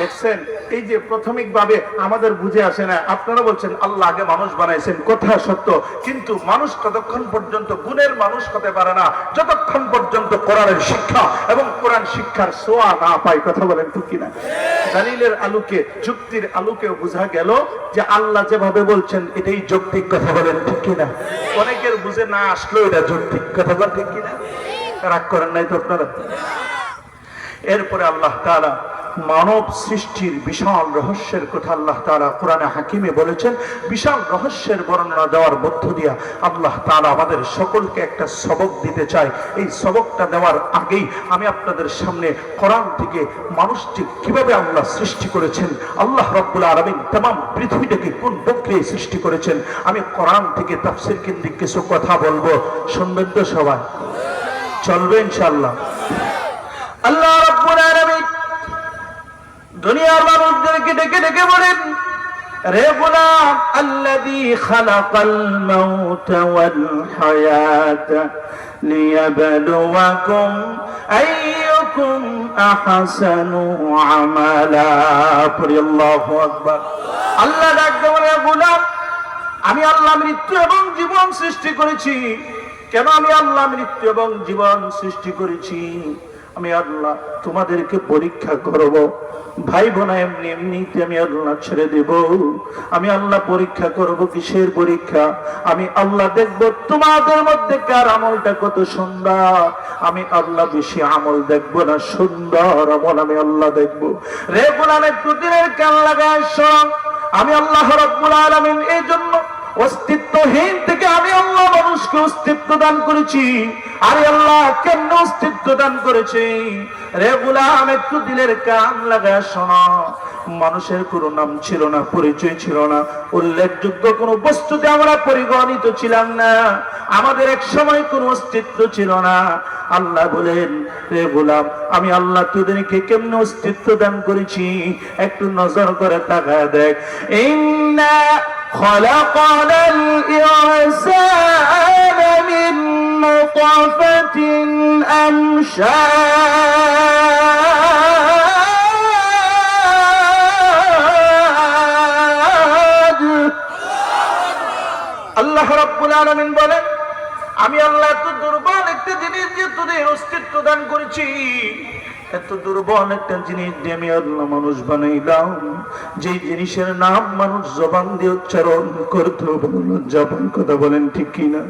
দেখছেন, এই যে প্রাথমিক ভাবে আমাদের বুঝে আসে না, আপনারা বলছেন আল্লাহ আগে মানুষ বানাইছেন, কথা সত্য, কিন্তু মানুষ ততক্ষণ পর্যন্ত গুণের মানুষ হতে পারে না যতক্ষণ পর্যন্ত কোরআনের শিক্ষা এবং কোরআন শিক্ষার ছোঁয়া না পায়, কথা বলেন ঠিক কিনা? দলিলের আলোকে, যুক্তির আলোকে বোঝা গেল যে আল্লাহ যেভাবে বলছেন এটাই যৌক্তিক, কথা বলেন ঠিক কিনা? অনেকের বুঝে না আসলো এটা যৌক্তিক, কথা বলেন ঠিক কিনা? রাগ করেন নাই তো আপনারা? এরপরে আল্লাহ তাআলা মানব সৃষ্টির বিশাল রহস্যের কথা আল্লাহ তাআলা কোরআনে হাকিমে বলেছেন। বিশাল রহস্যের বর্ণনা দেওয়ার মধ্য দিয়া আল্লাহ তাআলা আমাদের সকলকে একটা সবক দিতে চায়। এই সবকটা দেওয়ার আগেই আমি আপনাদের সামনে কোরআন থেকে মানুষটি কিভাবে আল্লাহ সৃষ্টি করেছেন, আল্লাহ রাব্বুল আলামিন तमाम পৃথিবীটাকে কোন প্রক্রিয়ায় সৃষ্টি করেছেন, আমি কোরআন থেকে তাফসীর কেন্দ্রিক কিছু কথা বলবো, শুনবেন তো সবাই? চলবে ইনশাআল্লাহ। আল্লাহ রাব্বুল আলামিন দুনিয়ার মানুষদেরকে ডেকে ডেকে বলেন, রে গোলাম, আল্লাযী খালাকাল মাউতা ওয়াল হায়াতা লিয়াবলুয়াকুম আইয়ুকুম আহসানু আমালা। আল্লাহু আকবার। আল্লাহ ডাকতে বলে, গোলাম, আমি আল্লাহ মৃত্যু এবং জীবন সৃষ্টি করেছি। কেন আমি আল্লাহ মৃত্যু এবং জীবন সৃষ্টি করেছি? আমি আল্লাহ তোমাদেরকে পরীক্ষা করব। ভাই বোনা এমনি এমনিতে আমি আল্লাহ ছেড়ে দেব। আমি আল্লাহ পরীক্ষা করব। কিসের পরীক্ষা? আমি আল্লাহ দেখব তোমাদের মধ্যে কার আমলটা কত সুন্দর। আমি আল্লাহ বেশি আমল দেখব না, সুন্দর আমল আমি আল্লাহ দেখব। রে গোলাম, একটু দিনের কান লাগায় শোন। আমি আল্লাহ রাব্বুল আলামিন এই জন্য অস্তিত্বহীন থেকে আমি আল্লাহ মানুষকে অস্তিত্ব দান করেছি। আরে আল্লাহ কেন অস্তিত্ব দান করেছে? রে গোলাম, একটু দিলের কান লাগায় শোনো। মানুষের কোনো নাম ছিল না, পরিচয় ছিল না, উল্লেখযোগ্য কোনো বস্তুতে আমরা পরিগণিত ছিলাম না, আমাদের এক সময় কোনো অস্তিত্ব ছিল না। আল্লাহ বলেন, রে গোলাম, আমি আল্লাহ তোদেরকে কেমন অস্তিত্ব দান করেছি একটু নজর করে তাকায় দেখ। ইন্না খালাকাল ইনসানা মিন নুতফাতিন আমশাজ। আল্লাহ রাব্বুল আলামিন বলেন, আমি আল্লাহ এত দুর্বল একটা জিনিস দিয়ে তোদের অস্তিত্ব দান করেছি। এত দুর্বল একটা জিনিস দিয়ে আমি আল্লাহ মানুষ বানাইলাম, যে জিনিসের নাম মানুষ জবান দিয়ে উচ্চারণ করতে লজ্জা পায়, কথা বলেন ঠিক কিনা?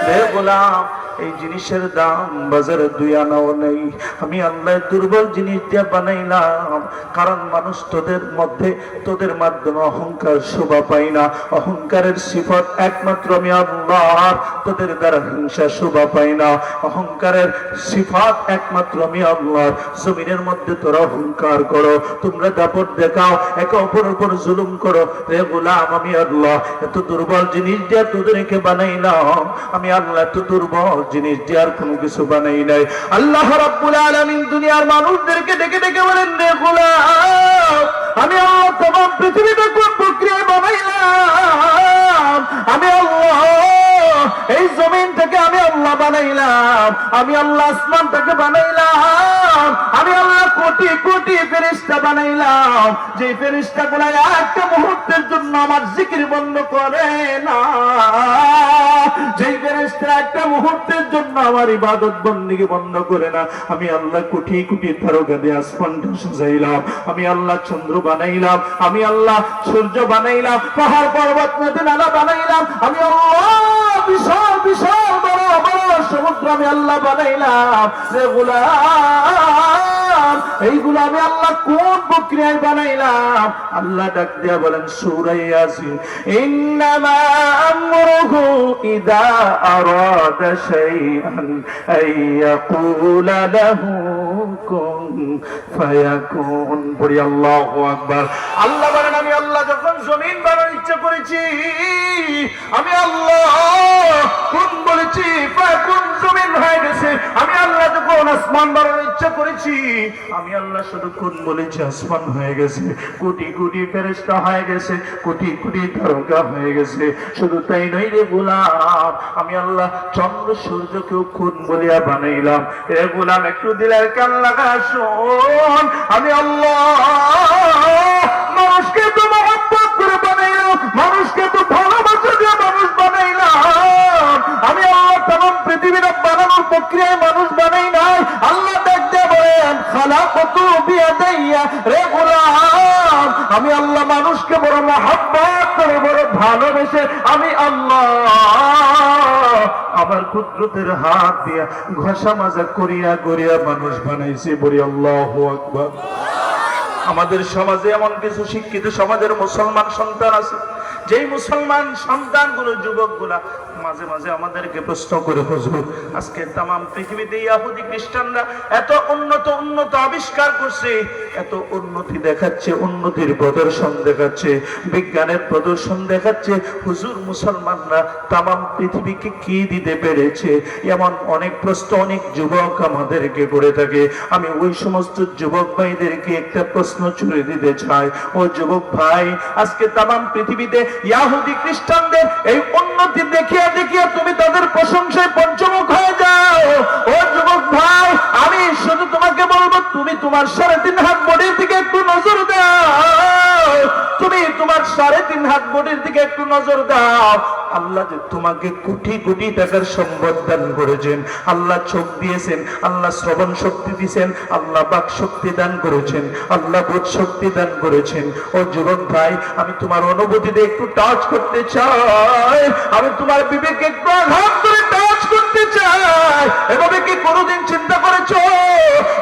রে গোলাম, এই জিনিসের দাম বাজারে 2 আনাও নেই। আমি আল্লাহ দুর্বল জিনিস দিয়ে বানাইলাম, কারণ মানুষ তোদের মধ্যে, তোদের মাধ্যমে অহংকার শোভা পাই না। অহংকারের সিফত একমাত্র আমি আল্লাহ, তোদের দ্বারা হিংসা শোভা পাই না। অহংকারের সিফত একমাত্র আমি আল্লাহ। জমিনের মধ্যে তোরা অহংকার করো, তোমরা দাপট দেখাও, একে অপরের উপর জুলুম করো। রে গোলাম, আমি আল্লাহ এত দুর্বল জিনিস দিয়ে তোদেরকে বানাইলাম। আমি আল্লাহ এত দুর্বল জিনিস দিয়ে আর কোনো কিছু বানাই নাই। আল্লাহ রাব্বুল আলামিন দুনিয়ার মানুষদেরকে ডেকে ডেকে বলেন, রে গোলাম, আমি আল্লাহ तमाम পৃথিবীতে কোন প্রক্রিয়ায় বানাইলাম? আমি আল্লাহ এই জমিনটাকে আমি আল্লাহ বানাইলাম। আমি আল্লাহ আসমানটাকে বানাইলাম। আমি আল্লাহ কোটি কোটি ফেরেশতা বানাইলাম, যে ফেরেশতাগুলো একটা মুহূর্তের জন্য আমার জিকির বন্ধ করে না, যেই ফেরেশতারা একটা মুহূর্তের জন্য আমার ইবাদত বন্দেগী বন্ধ করে না। আমি আল্লাহ কোটি কোটি তারকা দিয়ে আসমানটা সাজাইলাম। আমি আল্লাহ চন্দ্র বানাইলাম। আমি আল্লাহ সূর্য বানাইলাম। পাহাড় পর্বত নদী নালা বানাইলাম। আমি আল্লাহ বিশাল বিশাল বড় বড় সমুদ্র আমি আল্লাহ বানাইলাম রে গোলাম, এইগুলো আমি আল্লাহ কোন প্রক্রিয়ায় বানাইলাম? আল্লাহ ডাক দিয়া বলেন সূরা ইয়াসিন, ইন্নামা আমরুহু ইযা আরাদা শাইআন আইয়াকুলা লাহু কুন ফায়াকুন। বলি আল্লাহু আকবার। আল্লাহ বলেন আমি আল্লাহ যখন জমিন বানানোর ইচ্ছা করেছি, আমি আল্লাহ কোন বলেছি ফায়াকুন, জমিন হয়ে গেছে। আমি আল্লাহ যখন আসমান বানানোর ইচ্ছা করেছি, আমি আল্লাহ শুধু কোন বলেছি আসমান হয়ে গেছে। কোটি কোটি ফেরেশতা হয়ে গেছে, কোটি কোটি তারকা হয়ে গেছে। শুধু তাই নয় রে গোলাম, আমি আল্লাহ চন্দ্র সূর্যকেও কোন বলিয়া বানাইলাম। এ গোলাম একটু দিলের কান লাগা শোন, আমি আল্লাহ মানুষকে তো মহব্বত করে বানাইলাম, মানুষকে তো ভালোবাসা দিয়ে মানুষ বানাইলাম। আমি আল্লাহ তামাম পৃথিবীর বানানোর প্রক্রিয়ায় মানুষ বানাই নাই। আল্লাহ দেখতে বলেন খালাকতু বিয়াদাইয়া, রে গোলাম আমি আল্লাহ মানুষকে বড় মহব্বত করে বড় ভালোবেসে আমি আল্লাহ আমার কুদরতের হাত দিয়া ঘষা মাজা করিয়া করিয়া মানুষ বানাইছি। বলি আল্লাহু আকবার। আমাদের সমাজে এমন কিছু শিক্ষিত সমাজের মুসলমান সন্তান আছে, যেই মুসলমান সন্তানগুলো যুবকগুলা মাঝে মাঝে আমাদেরকে প্রশ্ন করে, হুজুর আজকে তামাম পৃথিবীতে ইহুদি খ্রিস্টানরা এত উন্নত উন্নত আবিষ্কার করছে, এত উন্নতি দেখাচ্ছে, উন্নতির প্রদর্শন দেখাচ্ছে, বিজ্ঞানের প্রদর্শন দেখাচ্ছে, হুজুর মুসলমানরা তামাম পৃথিবীকে কি দিতে পেরেছে? এমন অনেক প্রশ্ন অনেক যুবক আমাদেরকে করে থাকে। আমি ওই সমস্ত যুবক ভাইদেরকে একটা প্রশ্ন ছুড়ে দিতে চাই। ও যুবক ভাই, আজকে তামাম পৃথিবীতে ইহুদি খ্রিস্টানদের এই উন্নতি দেখিয়া দেখিয়া তুমি তাদের প্রশংসায় পঞ্চমুখ হয়ে যাও। ও যুবক ভাই, আমি শুধু তোমাকে বলবো, তুমি তোমার 3.5 হাত বডির দিকে একটু নজর দাও। তুমি তোমার 3.5 হাত বডির দিকে একটু নজর দাও। আল্লাহ যে তোমাকে কোটি কোটি টাকার সম্পদ দান করেছেন, আল্লাহ চোখ দিয়েছেন, আল্লাহ শ্রবণ শক্তি দিয়েছেন, আল্লাহ বাক শক্তি দান করেছেন, আল্লাহ বোধ শক্তি দান করেছেন। ও যুবক ভাই, আমি তোমার অনুভূতিতে একটু টাচ করতে চাই, আমি তোমার বিবেকে একটু আঘাত করে টাচ করতে চাই। এভাবে কি কোনোদিন চিন্তা করেছো?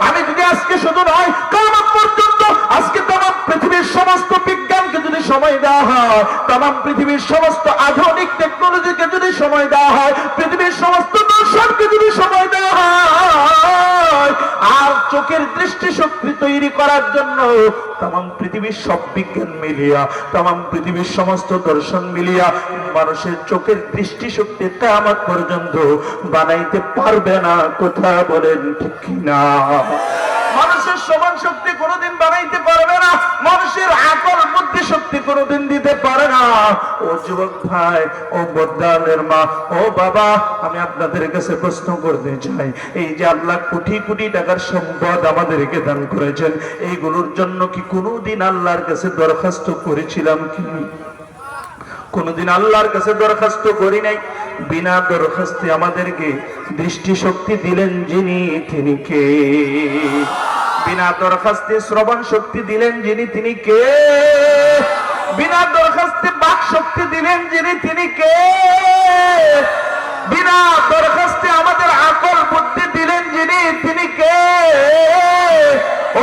আমি যদি আজকে শুধু নয় কিয়ামত পর্যন্ত আজকে তামাম পৃথিবীর সমস্ত বিজ্ঞানকে যদি সময় দেওয়া হয়, তামাম পৃথিবীর সমস্ত আধুনিক টেকনোলজিকে যদি সময় দেওয়া হয়, পৃথিবীর সমস্ত দর্শনকে যদি সময় দেওয়া হয়, আর চোখের দৃষ্টিশক্তি তৈরি করার জন্য তামাম পৃথিবীর সব বিজ্ঞান মিলিয়া, তামাম পৃথিবীর সমস্ত দর্শন মিলিয়া মানুষের চোখের দৃষ্টিশক্তি কিয়ামত পর্যন্ত বানাইতে পারবে না। কথা বলেন ঠিক কিনা? মানুষের শ্রবণ শক্তি কোনোদিন বানাইতে পারবে না, মানুষের আকল বুদ্ধি শক্তি কোনোদিন দিতে পারে না। ও যুবক ভাই, ও বদ্দানের মা, ও বাবা, আমি আপনাদের কাছে প্রশ্ন করতে চাই, এই যে আল্লাহ কোটি কোটি টাকার সম্পদ আমাদেরকে দান করেছেন, এইগুলোর জন্য কি কোনোদিন আল্লাহর কাছে দরখাস্ত করেছিলাম কি? কোনদিন আল্লাহর কাছে দরখাস্ত করি নাই। বিনা দরখাস্তে আমাদেরকে দৃষ্টিশক্তি দিলেন যিনি, তিনি কে? বিনা দরখাস্তে শ্রবণ শক্তি দিলেন যিনি, তিনি কে? বিনা দরখাস্তে বাক শক্তি দিলেন যিনি, তিনি কে? বিনা দরখাস্তে আমাদের আকল বুদ্ধি দিলেন যিনি, তিনি কে?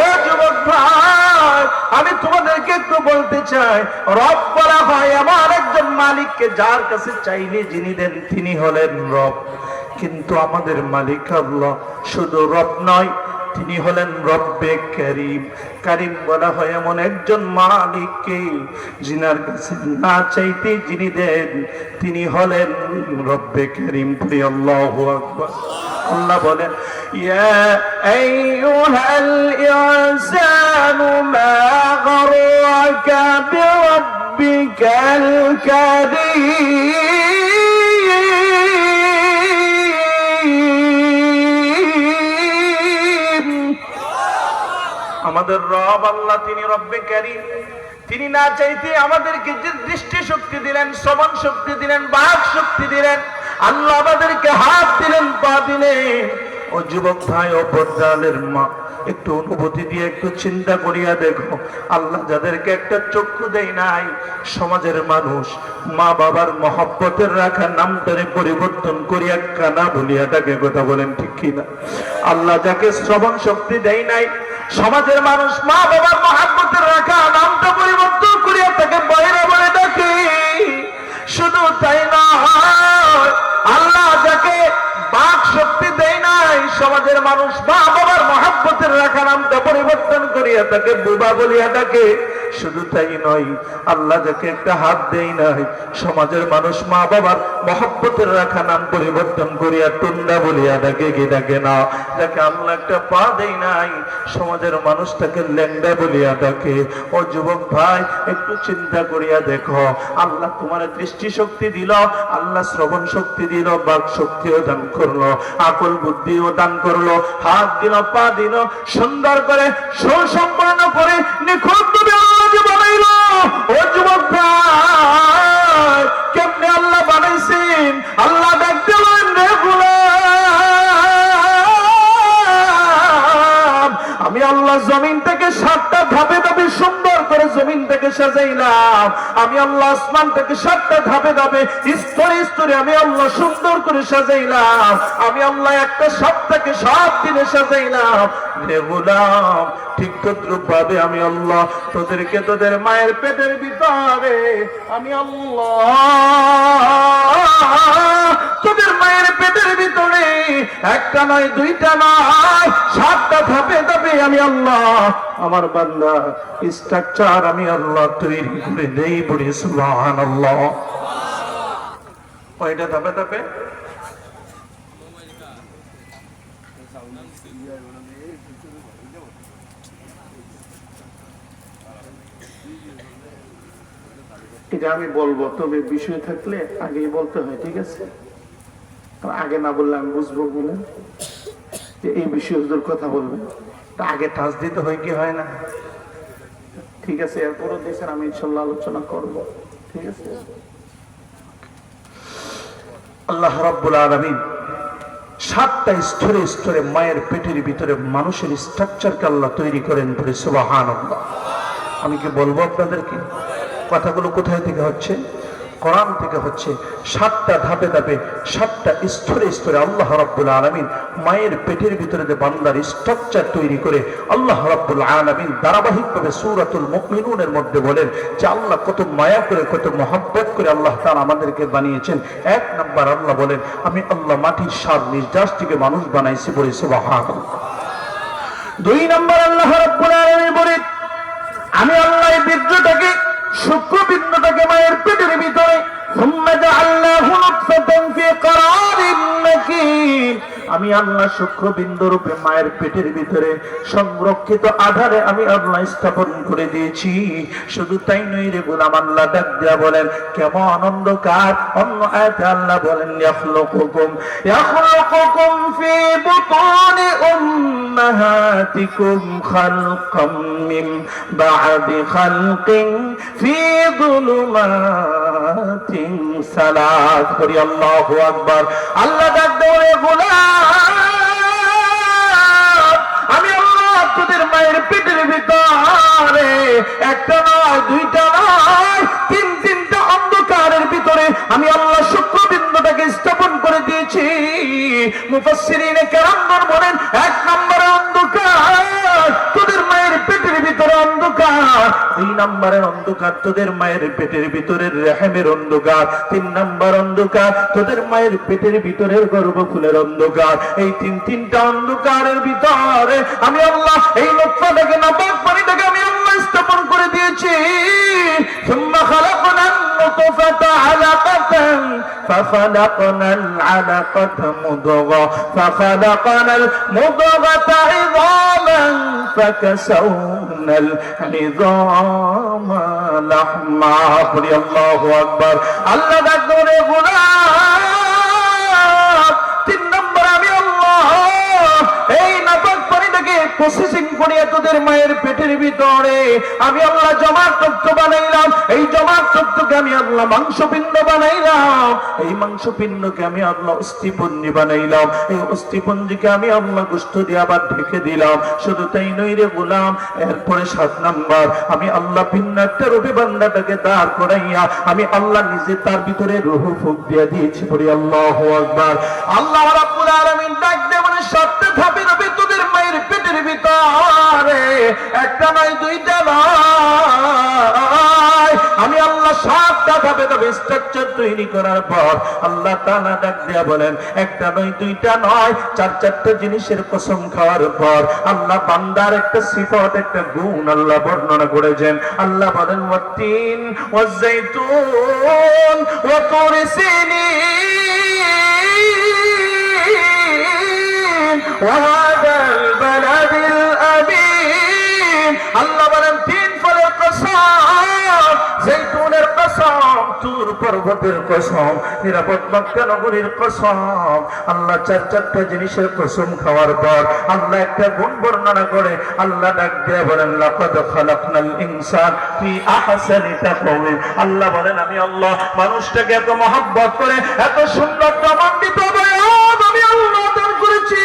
ও যুবক ভাই, আমি তোমাদেরকে একটু বলতে চাই, রব বলা হয় এমন একজন মালিককে যার কাছে চাইলে যিনি দেন তিনি হলেন রব। কিন্তু আমাদের মালিক আল্লাহ শুধু রব নয়, তিনি হলেন রব্বে কারীম। কারীম বলা হয় এমন একজন মালিককে যিনার কাছে না চাইতে যিনি দেন তিনি হলেন রব্বে কারীম। আল্লাহু আকবার। আল্লাহ বলেন, ইয়া আইয়ুহাল ইনসানু মা গররাকা বিরাব্বিকাল কারীম। আমাদের রব আল্লাহ, তিনি রব্বে কারীম। তিনি না চাইতে আমাদেরকে যে দৃষ্টি শক্তি দিলেন, শ্রবণ শক্তি দিলেন, বাক শক্তি দিলেন, আল্লাহ আমাদেরকে হাত দিলেন, পা দিলেন। ও যুবক ভাই, ও বদ্দালের মা, একটু অনুভূতি দিয়ে একটু চিন্তা করিয়া দেখো, আল্লাহ যাদেরকে একটা চক্ষু দেয় নাই, সমাজের মানুষ মা বাবার মহব্বতের রাখা নামটারে পরিবর্তন করিয়া কানা বলিয়া তাকে, কথা বলেন ঠিক কিনা? আল্লাহ যাকে শ্রবণ শক্তি দেয় নাই, সমাজের মানুষ মা বাবার মহব্বতের রাখা নামটা পরিবর্তন করিয়া তাকে বাইরে বলে ডাকে। শুধু তাই নয়, আল্লাহ যাকে বাক শক্তি দেয় নাই, সমাজের মানুষ মা বাবার মহব্বতের রাখা নামটা পরিবর্তন করিয়া তাকে বুবা বলিয়া ডাকে। শুধু তাই নয়, আল্লাহ যাকে একটা হাত দেয় নাই, সমাজের মানুষ মা বাবার মহব্বতের রাখা নাম পরিবর্তন করিয়া টুন্ডা বলিয়া ডাকে, কি ডাকে না? যাকে আল্লাহ একটা পা দেয় নাই, সমাজের মানুষ তাকে ল্যাংড়া বলিয়া ডাকে। ও যুবক ভাই, একটু চিন্তা করিয়া দেখো, আল্লাহ তোমার দৃষ্টি শক্তি দিল, আল্লাহ শ্রবণ শক্তি দিল, বাক শক্তিও দান করলো, আকল বুদ্ধিও দান করলো, হাত দিল, পা দিল, সুন্দর করে সুসম্পন্ন করে নিখুঁত আল্লাহকে বানাইলো। ও যুবক ভাই, কেমনে আল্লাহ বানাইছেন? আল্লাহ দেখতে বলেন, রে গোলাম, আমি আল্লাহ জমিন থেকে 7টা ধাপে ধাপে সুন্দর করে জমিন থেকে সাজাইলাম। আমি আল্লাহ আসমান থেকে 7টা ধাপে ধাপে স্তরে স্তরে আমি আল্লাহ সুন্দর করে সাজাইলাম। আমি আল্লাহ একটা সপ্তাহকে 7 দিনে সাজাইলাম। রে গোলাম, ঠিক তদ্রুপ ভাবে আমি আল্লাহ তোদেরকে তোদের মায়ের পেটের ভিতরে, আমি আল্লাহ তোদের মায়ের পেটের ভিতরে একটা নয়, 2টা নয়, 7টা ধাপে ধাপে আমি আল্লাহ আমার বান্দা স্ট্রাকচার আমি আল্লাহ তৈরি করে দেই। বলি সুবহানাল্লাহ। কয়টা ধাপে ধাপে? এটা আমি বলবো, তবে বিষয় থাকলে আগেই বলতে হয়, ঠিক আছে? আগে না বললে আমি বুঝবো বলে যে এই বিষয়ে হুজুর কথা বলবেন, তা আগে টাচ দিতে হয় কি হয় না? ঠিক আছে? এরপরও দেখছেন আমি ইনশাল্লাহ আলোচনা করব, ঠিক আছে? আল্লাহ রাব্বুল আলামিন 7টা স্তরে স্তরে মায়ের পেটের ভিতরে মানুষের স্ট্রাকচারকে আল্লাহ তৈরি করেন। বলে সুবহানাল্লাহ। আমি কি বলবো আপনাদেরকে? কথাগুলো কোথায় থেকে হচ্ছে? কোরআন থেকে হচ্ছে। 7টা ধাপে ধাপে 7টা স্তরে স্তরে আল্লাহ রাব্বুল আলামিন মায়ের পেটের ভিতরে যে বান্দার স্ট্রাকচার তৈরি করে আল্লাহ রাব্বুল আলামিন ধারাবাহিকভাবে সূরাতুল মুমিনুনের মধ্যে বলেন যে আল্লাহ কত মায়া করে, কত মহব্বত করে আল্লাহ তাআলা আমাদেরকে বানিয়েছেন। 1 নাম্বার আল্লাহ বলেন, আমি আল্লাহ মাটির সার নির্যাস থেকে মানুষ বানাইছি। বলে সুবহানাল্লাহ। 2 নাম্বার আল্লাহ রাব্বুল আলামিন বলেন, আমি আল্লাহ এই বীর্যটাকে, শুক্রবিন্দুটাকে মায়ের পেটের ভিতরে আমি আল্লাহ শুক্রবিন্দু রূপে মায়ের পেটের ভিতরে সংরক্ষিত আধারে আমি আল্লাহ স্থাপন করে দিয়েছি। শুধু তাই নয় রে গোলাম, আল্লাহ ডাক দেয়া বলেন কেমন অন্ধকার। অন্য আয়াতে আল্লাহ বলেন ইয়াখলুকুকুম ফি বুতুনি উম্মাহাতিকুম খালকাম মিন বা'দি খালকিন ফি যুলুমাতিন সালাত। করি আল্লাহু আকবার। আল্লাহ ডাক দেয়া গোলাম, আমি আল্লাহ তোদের মায়ের পেটের ভিতরে 1টা নয়, 2টা নয়, 3টা অন্ধকারের ভিতরে আমি আল্লাহ শুক্রবিন্দুটাকে স্থাপন করে দিয়েছি। মুফাসসিরিনে কেরামগণ বলেন 1 নম্বরে অন্ধকার তোদের মায়ের পেটের ভিতরে অন্ধকার, 2 নম্বরের অন্ধকার তোদের মায়ের পেটের ভিতরের রেহেমের অন্ধকার, 3 নম্বর অন্ধকার তোদের মায়ের পেটের ভিতরের গর্ভফুলের অন্ধকার। এই 3টা অন্ধকারের ভিতরে আমি আল্লাহ এই নুতফাটাকে, নাপাক পানিটাকে আমি আল্লাহ স্থাপন করে দিয়েছি। সুম্মা খালাকনান নুতফাতা আলাকাতান ফাখালাকনাল আলাকাতা মুদগা ফাখালাকনাল মুদগাতা ইযামান ফাকাসাউনাল ইযামা লাহমা। বলি আল্লাহু আকবার। আল্লাহ ডাকরে গোলাম 3 নম্বর আমি আল্লাহ এই নাপাক পানিটাকে প্রসেসিং করিয়া তোদের মায়ের পেটের ভিতরে আমি আল্লাহ জমাট তত্ত্ব বানাইলাম। এই জমাট তত্ত্বকে আমি আল্লাহ মাংস পিণ্ড বানাইলাম, এই মাংস পিণ্ডকে আমি আল্লাহ অস্থিপুঞ্জি বানাইলাম, এই অস্থিপুঞ্জিকে আমি আল্লাহ গোশত দিয়ে আবার ঢেকে দিলাম। শুধু তাই নই রে গোলাম, এরপরে 7 নাম্বার আমি আল্লাহ পিণ্ডারটা রূপে বান্দাটাকে দাঁড় করাইয়া আমি আল্লাহ নিজে তার ভিতরে রূহ ফুঁক দিয়ে দিয়েছি। বলি আল্লাহু আকবার। আল্লাহ রাব্বুল আলামিন ডাক দিয়ে বলে 7টা ধাপের তোদের মায়ের পেটের ভিতরে একটা নয়, দুইটা নয়, আমি আল্লাহ 7টা ধাপে স্ট্রাকচার তৈরি করার পর আল্লাহ তাআলা ডাক দিয়া বলেন একটা নয়, দুইটা নয়, 4-4টা জিনিসের কসম খাওয়ার পর আল্লাহ বান্দার একটা সিফাত, একটা গুণ আল্লাহ বর্ণনা করেছেন। আল্লাহ বলেন ওয়াতিন ওয়াজাইতুন ওয়া তুর সিনিন ওয়া হাদাল বালাদিল আমিন। আল্লাহ বলেন 3 ফলের কসম, জৈতুনের কসম, তুর পর্বতের কসম, নিরাপদ মক্কা নগরীর কসম। আল্লাহ 4-4টা জিনিসের কসম খাওয়ার পর আল্লাহ একটা গুণ বর্ণনা করে আল্লাহ ডাক দিয়ে বলেন লাকাদ খালাকনাল ইনসান ফি আহসানি তাকওয়িম। আল্লাহ বলেন আমি আল্লাহ মানুষটাকে এত মহব্বত করে এত সুন্দর প্রমাণিত বয়ান আমি আল্লাহ দান করেছি।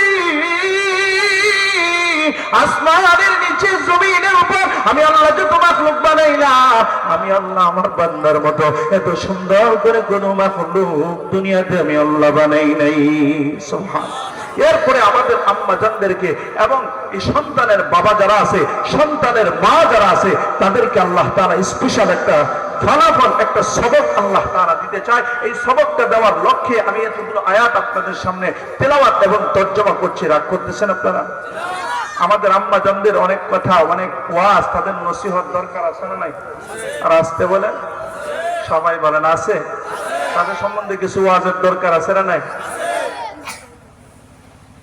আসমানের নিচে জমিনের উপর আমি আল্লাহ যত মাখলুক বানাইলাম, আমি আল্লাহ আমার বান্দার মতো এত সুন্দর করে কোন মাখলুক দুনিয়াতে আমি আল্লাহ বানাই নাই। সুবহানাল্লাহ। এরপরে আমাদের আম্মা জানদেরকে এবং এই সন্তানের বাবা যারা আছে, সন্তানের মা যারা আছে, তাদেরকে আল্লাহ তাআলা স্পেশাল একটা ফলাফল, একটা সবক আল্লাহ তাআলা দিতে চায়। এই সবকটা দেওয়ার লক্ষ্যে আমি এতগুলো আয়াত আপনাদের সামনে তেলাওয়াত এবং তরজমা করছি। রাগ করতেছেন আপনারা? আমাদের আম্মা জানদের অনেক কথা, অনেক ওয়াজ, তাদের নসিহত দরকার আছে না নাই? আর আসতে বলেন, সবাই বলেন আছে। তাদের সম্বন্ধে কিছু ওয়াজের দরকার আছে না নাই?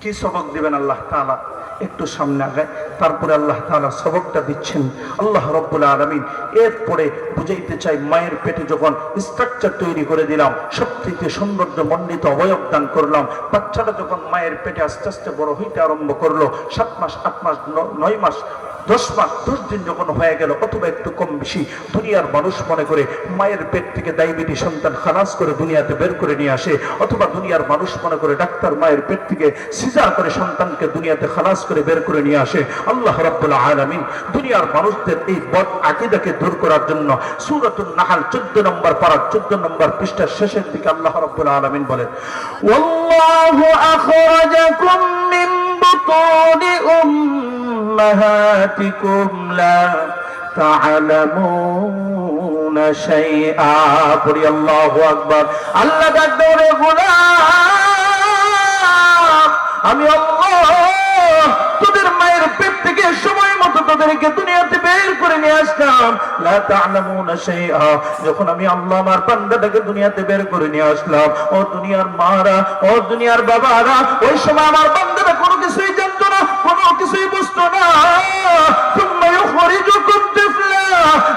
কি সবক দিবেন আল্লাহ তাআলা? একটু সামনে আগায়, তারপরে আল্লাহ তাআলা সবকটা দিচ্ছেন আল্লাহ রাব্বুল আলামিন। এরপরে বুঝাইতে চাই মায়ের পেটে যখন স্ট্রাকচার তৈরি করে দিলাম, সবথেকে সৌন্দর্য মণ্ডিত অবয়ব দান করলাম, বাচ্চাটা যখন মায়ের পেটে আস্তে আস্তে বড় হইতে আরম্ভ করলো, 7 মাস, 8 মাস, 9 মাস, 10 মাস, 10 দিন যখন হয়ে গেল অথবা একটু কম বেশি, দুনিয়ার মানুষ মনে করে মায়ের পেট থেকে ডায়াবেটিস সন্তান খালাস করে দুনিয়াতে বের করে নিয়ে আসে, অথবা দুনিয়ার মানুষ মনে করে ডাক্তার মায়ের পেট থেকে সিজার করে সন্তানকে দুনিয়াতে খালাস করে বের করে নিয়ে আসে। আল্লাহ রাব্বুল আলামিন দুনিয়ার মানুষদের এই বদ আকীদাকে দূর করার জন্য সূরাতুন নাহল 14 নম্বর পারা 14 নম্বর পৃষ্ঠার শেষের দিকে আল্লাহ রাব্বুল আলামিন বলেন ওয়াল্লাহু আখরাজাকুম মিন বুতুনি উম্মাহাতিকুম লা তা'লামুনা শাইআ। পড়ি আল্লাহু আকবার। আল্লাহ ডাকবে গোলাম, আমি আল্লাহ তোদের মায়ের পেট থেকে সময় মতো তোদেরকে দুনিয়াতে বের করে নিয়ে আসলাম। লা তা'লামুনা শাইআ। যখন আমি আল্লাহ আমার বান্দাটাকে দুনিয়াতে বের করে নিয়ে আসলাম, ও দুনিয়ার মারা, ও দুনিয়ার বাবারা, ওই সময় আমার বান্দাটা কোনো কিছুই জানতো না, কোনো কিছুই বুঝতো না। সুম্মা ইউখরিজুকুম তিফলা।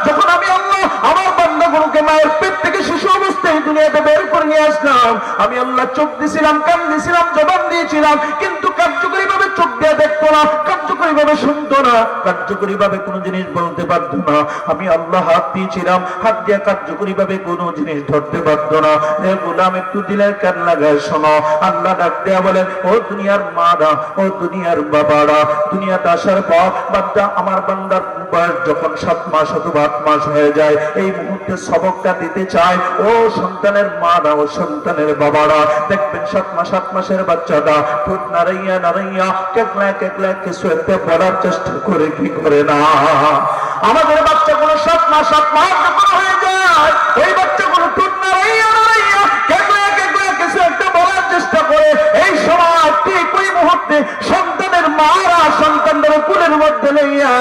যখন আমি আল্লাহ আমার বান্দাগুলোকে মায়ের পেট থেকে শিশু অবস্থায় দুনিয়াতে বের করে নিয়ে আসলাম, আমি আল্লাহ চোখ দিয়েছিলাম, কান দিয়েছিলাম, জবান দিয়েছিলাম, কিন্তু কার্যকরী ভাবে চোখ দিয়ে দেখতো না, কার্যকরী ভাবে শুনতো না, কার্যকরী ভাবে কোনো জিনিস বলতে পারতো না। আমি আল্লাহ হাত দিয়েছিলাম, হাত দিয়ে কার্যকরী ভাবে কোনো জিনিস ধরতে পারতো না। এ গোলাম একটু দিলের কান লাগায় শোনো। আল্লাহ ডাক দেয়া বলেন ও দুনিয়ার মারা, ও দুনিয়ার বাবারা, দুনিয়াতে আসার পর বাচ্চা আমার বান্দার বয়স যখন 7 মাস অথবা 8 মাস হয়ে যায়, এই মুহূর্তে সবকটা দিতে চায় ও সন্তানের মারা, ও সন্তানের বাবারা। দেখবেন 7 মাস 8 মাসের বাচ্চাটা ঠোঁট নাড়াইয়া নাড়াইয়া কেকলা কেকলা কিছু একটা বলার চেষ্টা করে কি করে না। আমাদের বাচ্চাগুলো 7 মাস 8 মাস যখন হয়ে যায়, ওই বাচ্চাগুলো ঠোঁট নাড়াইয়া নাড়াইয়া কেকলা কেকলা কিছু একটা বলার চেষ্টা করে। এই সময় ঠিক ওই মুহূর্তে সন্তানের মারা সন্তানদের কুলের মধ্যে লইয়া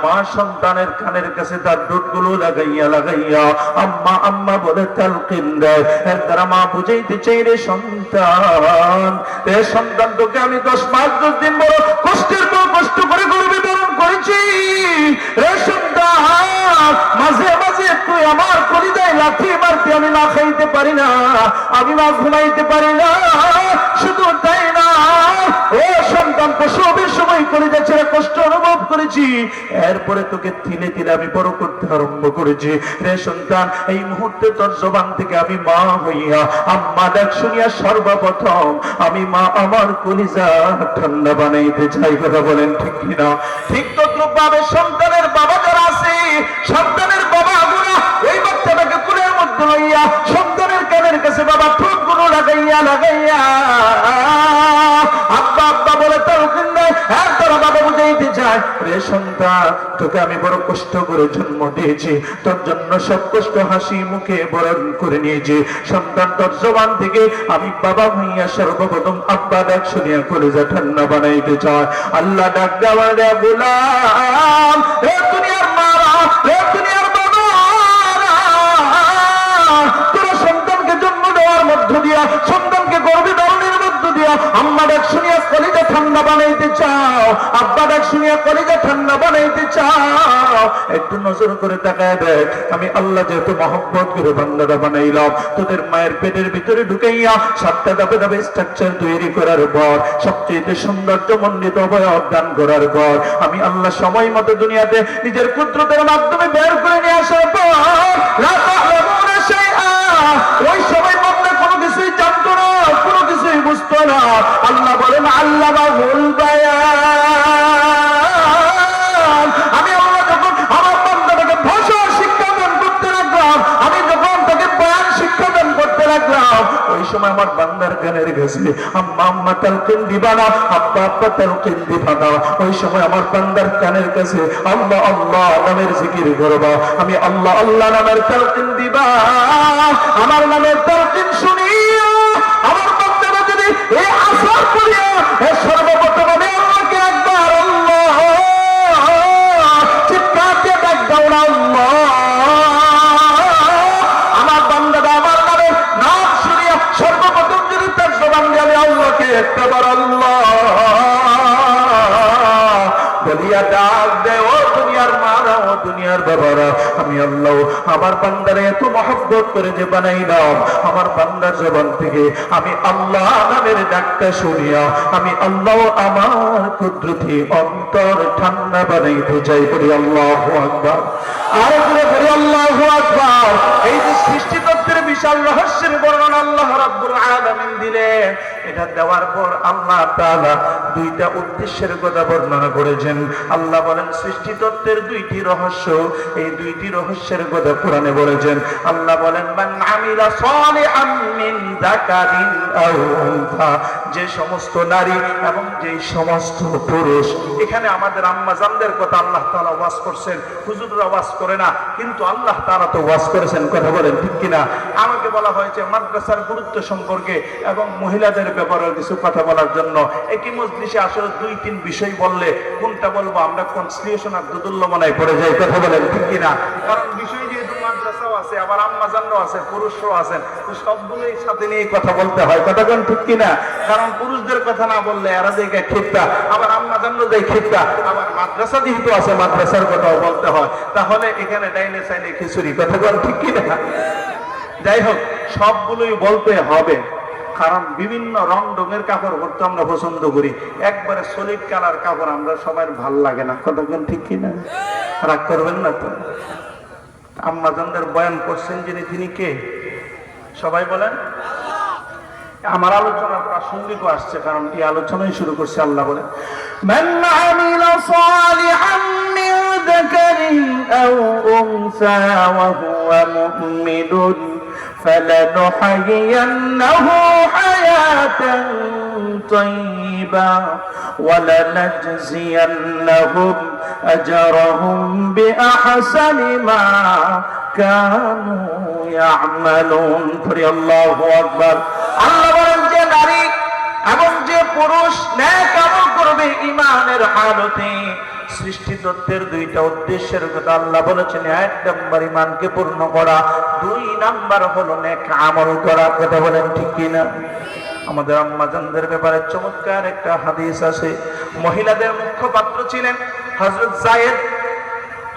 মা সন্তানের কানের কাছে তার দুধগুলো লাগাইয়া লাগাইয়া আম্মা আম্মা বলে তালকিন দেয়। এর দ্বারা মা বুঝাইতে চাই, রে সন্তান, রে সন্তান, তোকে আমি 10 মাস 10 দিন বড় কষ্টের পর কষ্ট করে গর্ভে ধারণ করেছি। রে সন্তান, মাঝে মাঝে তুই আমার কলিজায় লাথি মারতে আমি না খাইতে পারি না, আমি না ঘুমাইতে পারি না, শুধু তাই না, ও সন্তান প্রসবের সময় কলিজা ছেড়ে কষ্ট অনুভব করেছি, এরপরে তোকে তিলে তিলে আমি বড় করতে আরম্ভ করেছি। রে সন্তান, এই মুহূর্তে তোর জবান থেকে আমি মা হইয়া আম্মা ডাক শুনিয়া সর্বপ্রথম আমি মা আমার কলিজা ঠান্ডা বানাইতে চাই। কথা বলেন ঠিক কিনা? ঠিক তদ্রুপভাবে সন্তানের বাবা যারা আছে, সন্তানের বাবা গুলো এই বাচ্চাটাকে কুলের মধ্যে লইয়া সন্তানের কানের কাছে বাবা ঠোঁট গুলো লাগাইয়া লাগাইয়া আব্বা আব্বা বলে তালকিন দেয়। হ্যাঁ, তোরা বাবা বুঝাইতে চায়, রে সন্তান তোকে আমি বড় কষ্ট করে জন্ম দিয়েছি, তোর জন্য সব কষ্ট হাসি মুখে বরণ করে নিয়েছি। সন্তান তোর জবান থেকে আমি বাবা হইয়া সর্বপ্রথম আব্বা ডাক শুনিয়া কলিজা ঠান্ডা বানাইতে চায়। আল্লাহ ডাক দেওয়া রে গোলাম, রে দুনিয়ার মারা, রে দুনিয়ার বাবা, তোরা সন্তানকে জন্ম দেওয়ার মধ্য দিয়া, সন্তানকে গর্ভে ধারণের মধ্য দিয়া আম্মা ডাক শুনিয়া কলিজা ঠান্ডা বানাইতে চাও, আব্বা ডাক শুনিয়া কলিজা ঠান্ডা বানাইতে চাও। একটু নজর করে তাকায় দেখ, আমি আল্লাহ যেহেতু মহব্বত করে বান্দাটা বানাইলাম, তোদের মায়ের পেটের ভিতরে ঢুকাইয়া 7টা ধাপে ধাপে স্ট্রাকচার তৈরি করার পর, সবচেয়ে সৌন্দর্য মণ্ডিত অবয়ব দান করার পর, আমি আল্লাহ সময় মতো দুনিয়াতে নিজের কুদরতের মাধ্যমে বের করে নিয়ে আসার পর ওই সময় মধ্যে কোনো কিছুই জানতো না, কোনো কিছুই বুঝতো না। আল্লাহ বলেন আল্লাহ আমি আল্লাহ যখন আমার বান্দাটাকে ভাষা শিক্ষা দান করতে লাগলাম, আমি যখন তাকে বয়ান শিক্ষা দান করতে লাগলাম, ওই সময় আমার বান্দার গানের গেছে আম্মা আম্মা তালকিন দিবা না, আব্বা আব্বা তালকিন দিবা না। ওই সময় আমার বান্দার কানের কাছে আল্লাহ আল্লাহ নামের জিকির করবা, আমি আল্লাহ আল্লাহ নামের তালকিন দিবা। আমার নামের তালকিন শুনিয়া আমার বান্দারা যদি এই আসর করিয়া সর্বপ্রথম আমি আল্লাহকে একবার আল্লাহ চিৎকার দিয়ে ডাক দাও না আল্লাহ, আমার বান্দারা আমার নামের নাম শুনিয়া সর্বপ্রথম যদি তার জবান দিয়ে আমি আল্লাহকে একবার আল্লাহ বলিয়া ডাক দেয়, ও দুনিয়ার মারা, ও দুনিয়ার বাবারা, আমি আল্লাহ আমার বান্দারে এত মহব্বত করে যে বানাইলাম, আমার বান্দার জবান থেকে আমি আল্লাহ নামের ডাকটা শুনিয়া আমি আল্লাহ আমার কুদরতি অন্তর ঠান্ডা বানাইতে চাই। বলি আল্লাহু আকবার, আর বলি আল্লাহু আকবার। এই যে সৃষ্টি তত্ত্বের বিশাল রহস্যের বর্ণনা আল্লাহ রাব্বুল আলামিন দিলেন, এটা দেওয়ার পর আল্লাহ তাআলা 2টা উদ্দেশ্যের কথা বর্ণনা করেছেন। আল্লাহ বলেন সৃষ্টি তত্ত্বের 2টি রহস্য, এই 2টি রহস্যের কথা কোরআনে বলেছেন। আল্লাহ বলেন মান আমিলা সালিহাম মিন যাকারিন আও উনসা, যে সমস্ত নারী এবং যে সমস্ত পুরুষ, এখানে আমাদের আম্মা জানদের কথা আল্লাহ তাআলা ওয়াজ করছেন, হুজুররা ওয়াজ করে না, কিন্তু আল্লাহ তাআলা তো ওয়াজ করেছেন। কথা বলেন ঠিক কিনা? আমাকে বলা হয়েছে মাদ্রাসার গুরুত্ব সম্পর্কে এবং মহিলাদের ব্যাপারে কিছু কথা বলার জন্য। একই মজলিসে আসলে 2-3 বিষয় বললে কোনটা বলবো আমরা কনসিলিয়েশন আর দুদুল্যমনায় পড়ে যাই। কথা বলেন ঠিক কিনা? কারণ বিষয় যেহেতু মাদ্রাসাও আছে, আবার আম্মা জানও আছে, পুরুষরাও আছেন, তো সবগুলোই সাথে নিয়ে কথা বলতে হয়। কথা কোন ঠিক কিনা? কারণ পুরুষদের কথা না বললে এরা জায়গায় খিপ্তা, আবার আম্মা জানও যায় খিপ্তা, আবার মাদ্রাসা যেহেতু আছে মাদ্রাসার কথাও বলতে হয়, তাহলে এখানে ডাইনে সাইনে খিচুড়ি। কথা কোন ঠিক কিনা? যাই হোক, সবগুলোই বলতে হবে, কারণ বিভিন্ন রং রঙের কাপড় পরতে আমরা পছন্দ করি, একবারে সলিড কালার কাপড় আমরা সবার ভাল লাগে না। কতক্ষণ ঠিক কিনা? রাগ করবেন না তো? আম্মা জানদের বয়ান করছেন যিনি, তিনি কে? সবাই বলেন। আমার আলোচনার প্রাসঙ্গিক আসছে, কারণ এই আলোচনাই শুরু করছে। আল্লাহ বলেন মান আমিলা সালিহাম মিন যাকারিন আও উনসা ওয়া হুয়া মুমিনুন فلنحيينه حياة طيبة ولنجزينهم أجرهم بأحسن ما كانوا يعملون. الله أكبر. আল্লাহ বলেন যে নারী এবং যে পুরুষ নেক আমল করবে ঈমানের হালতে, সৃষ্টি তত্ত্বের 2টা উদ্দেশ্যের কথা আল্লাহ বলেছেন। 1 নাম্বার ঈমানকে পূর্ণ করা, 2 নাম্বার হলো নেক আমল করা। কথা বলেন ঠিক কিনা? আমাদের আম্মা জানদের ব্যাপারে চমৎকার একটা হাদিস আছে। মহিলাদের মুখ্য পাত্র ছিলেন হযরত যায়েদ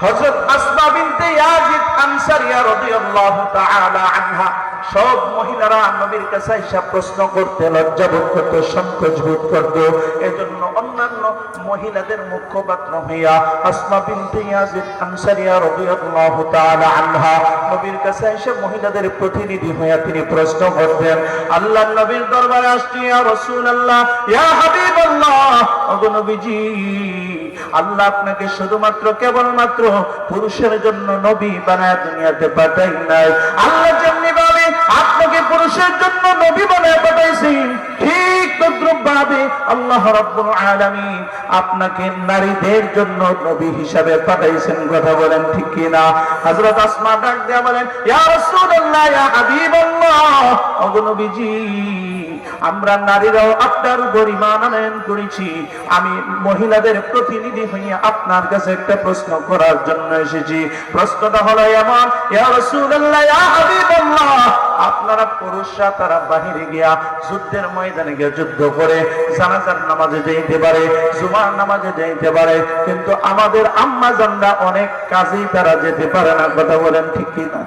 হযরত আসমা বিনতে ইয়াজিদ আনসারিয়া রাদিয়াল্লাহু তাআলা আনহা সব মহিলারা নবীর কাছে এসে প্রশ্ন করতে লজ্জাবোধ করত, সংকোচ বোধ করত। এজন্য অন্যান্য মহিলাদের মুখপাত্র হইয়া আসমা বিনতে ইয়াজিদ আনসারিয়া রাদিয়াল্লাহু তাআলা আনহা নবীর কাছে এসে মহিলাদের প্রতিনিধি হইয়া তিনি প্রশ্ন করতেন। আল্লাহর নবীর দরবারে আসছি, ইয়া রাসূলুল্লাহ, ইয়া হাবিবাল্লাহ, ওগো নবীজি, আল্লাহ আপনাকে শুধুমাত্র কেবলমাত্র পুরুষের জন্য নবী বানায় দুনিয়াতে পাঠাই নাই। আল্লাহ যেমনি ভাবে আপনাকে পুরুষের জন্য নবী বানায় পাঠাইছেন, ঠিক তদ্রুপ ভাবে আল্লাহ রাব্বুল আলামিন আপনাকে নারীদের জন্য নবী হিসাবে পাঠাইছেন। কথা বলেন ঠিক কি না? হযরত আসমা ডাক দিয়ে বলেন, ইয়া রাসূলুল্লাহ, ইয়া হাবিবাল্লাহ, ওগো নবীজি, আমরা নারীরাও আপনার উপর ঈমান আনয়ন করেছি। আমি মহিলাদের প্রতিনিধি হইয়া আপনার কাছে একটা প্রশ্ন করার জন্য এসেছি। প্রশ্নটা হলো এমন, ইয়া রাসূলুল্লাহ, ইয়া হাবিবাল্লাহ, আপনারা পুরুষরা তারা বাহিরে গিয়া যুদ্ধের ময়দানে গিয়ে যুদ্ধ করে জানাজার নামাজে যাইতে পারে, জুমার নামাজে যাইতে পারে, কিন্তু আমাদের আম্মা জানরা অনেক কাজেই তারা যেতে পারে না। কথা বলেন ঠিক কি না?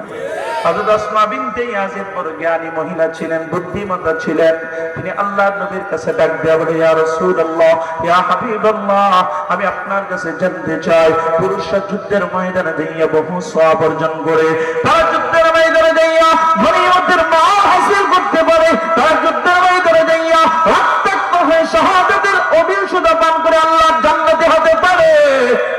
হযরত আসমা বিনতে ইয়াজিদ বড় জ্ঞানী মহিলা ছিলেন, বুদ্ধিমতী ছিলেন। তিনি আল্লাহর নবীর কাছে ডাক দিয়ে বলে, ইয়া রাসূলুল্লাহ, ইয়া হাবিবাল্লাহ, আমি আপনার কাছে জানতে চাই, পুরুষরা যুদ্ধের ময়দানে যাইয়া বহু সওয়াব অর্জন করে, তারা যুদ্ধের ময়দানে যাইয়া গনিমতের মাল হাসিল করতে পারে, তারা যুদ্ধের ময়দানে যাইয়া রক্তাক্ত হয়ে শাহাদাতের অভিষেক পান করে আল্লাহর জান্নাতে হতে পারে।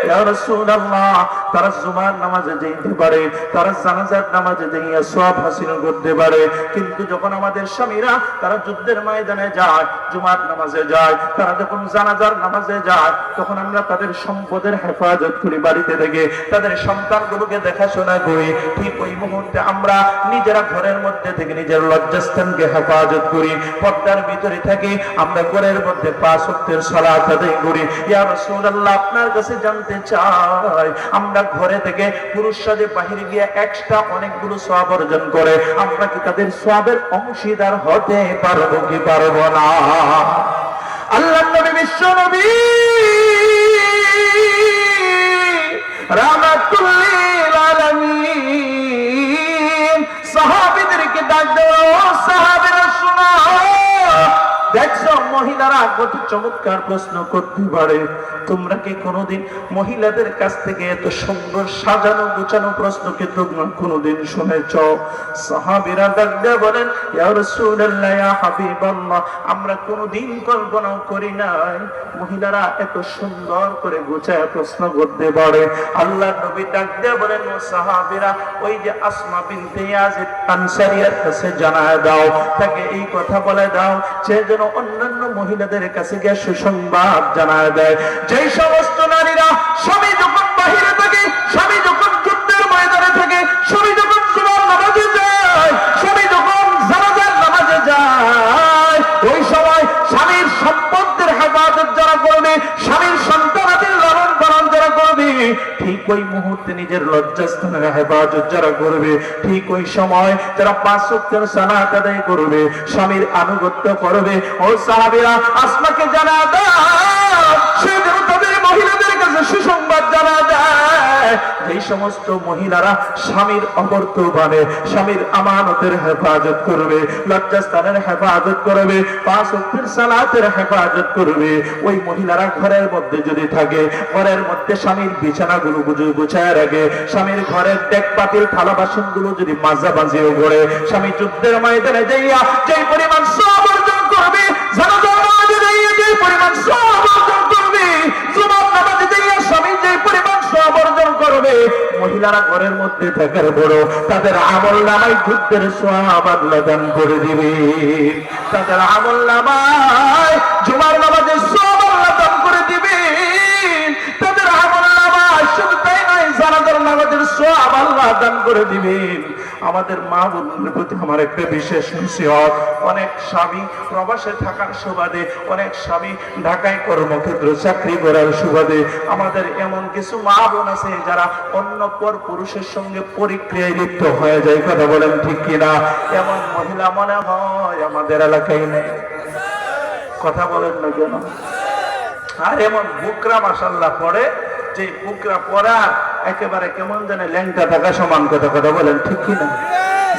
ইয়া রাসূলুল্লাহ, তারা জুমার নামাজে যাইতে পারে, তারা জানাজার নামাজে যাইয়া সওয়াব হাসিল করতে পারে, কিন্তু যখন আমাদের স্বামীরা তারা যুদ্ধের ময়দানে যায়, জুমার নামাজে যায়, তারা যখন জানাজার নামাজে যায়, তখন আমরা তাদের সম্পদের হেফাজত করি, বাড়িতে থেকে তাদের সন্তানগুলোকে দেখাশোনা করি। ঠিক ওই মুহূর্তে আমরা নিজেরা ঘরের মধ্যে থেকে নিজের লজ্জাস্থানকে হেফাজত করি, পর্দার ভিতরে থাকি, আমরা ঘরের মধ্যে 5 ওয়াক্তের সালাত আদায় করি। ইয়া রাসূলুল্লাহ, আপনার কাছে জানতে চাই, আমরা ঘরে থেকে পুরুষরা যে বাহিরে গিয়ে এক্সট্রা অনেকগুলো সওয়াব অর্জন করে, আমরা কি তাদের সওয়াবের অংশীদার হতে পারবো কি পারবো না? আল্লাহর নবী, বিশ্ব নবী রাহমাতুল লিল আলামিন সাহাবীদেরকে ডাক দাও, সাহাবীরা শোনো, দেখছো মহিলারা কত চমৎকার প্রশ্ন করতে পারে। তোমরা কি কোনোদিন মহিলাদের কাছ থেকে এত সুন্দর সাজানো গোছানো প্রশ্নকে তোমরা কোনোদিন শুনেছ? সাহাবীরা ডাক দিয়ে বলেন, ইয়া রাসূলুল্লাহ, ইয়া হাবিবাল্লাহ, আমরা কোনোদিন কল্পনাও করি নাই মহিলারা এত সুন্দর করে গোছায় প্রশ্ন করতে পারে। আল্লাহর নবী ডাক দিয়ে বলেন, ও সাহাবীরা, ওই যে আসমা বিনতে ইয়াজিদ আনসারিয়ার কাছে জানায় দাও, তাকে এই কথা বলে দাও, সে যেন অন্যান্য মহিলাদের কাছে গিয়ে সুসংবাদ জানায় দেয়। যেই সমস্ত নারীরা স্বামী যখন বাহিরে থাকে, স্বামী যখন যুদ্ধের ময়দানে থাকে, স্বামী যখন জুমার নামাজে যায়, স্বামী যখন জানাজার নামাজে যায়, ওই সময় স্বামীর সম্পদের হেফাজত যারা করবে, স্বামীর সন্তানাদের লালন পালন যারা করবে, ঠিক ওই মুহূর্তে নিজের লজ্জাস্থানের হেফাজত যারা করবে, ঠিক ওই সময় যারা 5 ওয়াক্তের সালাত আদায় করবে, স্বামীর আনুগত্য করবে, ও সাহাবীরা আসমাকে জানা দাও, সে যেন তাদের মহিলাদের কাছে সুসংবাদ জানা দেয়। যেই সমস্ত মহিলারা স্বামীর অবর্তমানে স্বামীর আমানতের হেফাজত করবে, লজ্জাস্থানের হেফাজত করবে, 5 ওয়াক্তের সালাতের হেফাজত করবে, ওই মহিলারা ঘরের মধ্যে যদি থাকে, ঘরের মধ্যে স্বামীর বিছানাগুলো গুছায় রাখে, স্বামীর ঘরের ডেক পাতিল থালা বাসন গুলো যদি মাজা বাজিও করে, স্বামী যুদ্ধের ময়দানে যাইয়া যেই পরিমাণ সওয়াব অর্জন করবে, জানাজার নামাজে যাইয়া যেই পরিমাণ সওয়াব অর্জন করবে, জুমার নামাজে যাইয়া স্বামী যেই পরিমাণ সওয়াব অর্জন করবে, মহিলারা ঘরের মধ্যে থাকার বড় তাদের আমলনামায় যুদ্ধের সওয়াব আল্লাহ দান করে দিবে। তাদের আমলনামায় জুমার নামাজের সওয়াব আল্লাহ দান করে দিবে। তাদের আমলনামায় শুধু তাই নয়, জানাজার নামাজের সওয়াব আল্লাহ দান করে দিবেন। আমাদের মা বোনদের প্রতি আমার একটা বিশেষ নসিহত, অনেক স্বামী প্রবাসে থাকার সুবাদে, অনেক স্বামী ঢাকায় কর্মক্ষেত্র চাকরি করার সুবাদে, আমাদের এমন কিছু মা বোন আছে যারা অন্য পর পুরুষের সঙ্গে পরিক্রিয়ায় লিপ্ত হয়ে যায়। কথা বলেন ঠিক কিনা? এমন মহিলা মনে হয় আমাদের এলাকায় নেই। কথা বলেন না কেন? আর এমন বুকরা মাশাআল্লাহ পড়ে, যে বুকরা পড়া একেবারে কেমন জানে ল্যাংটা থাকা সমান কথা বলেন, ঠিক কিনা?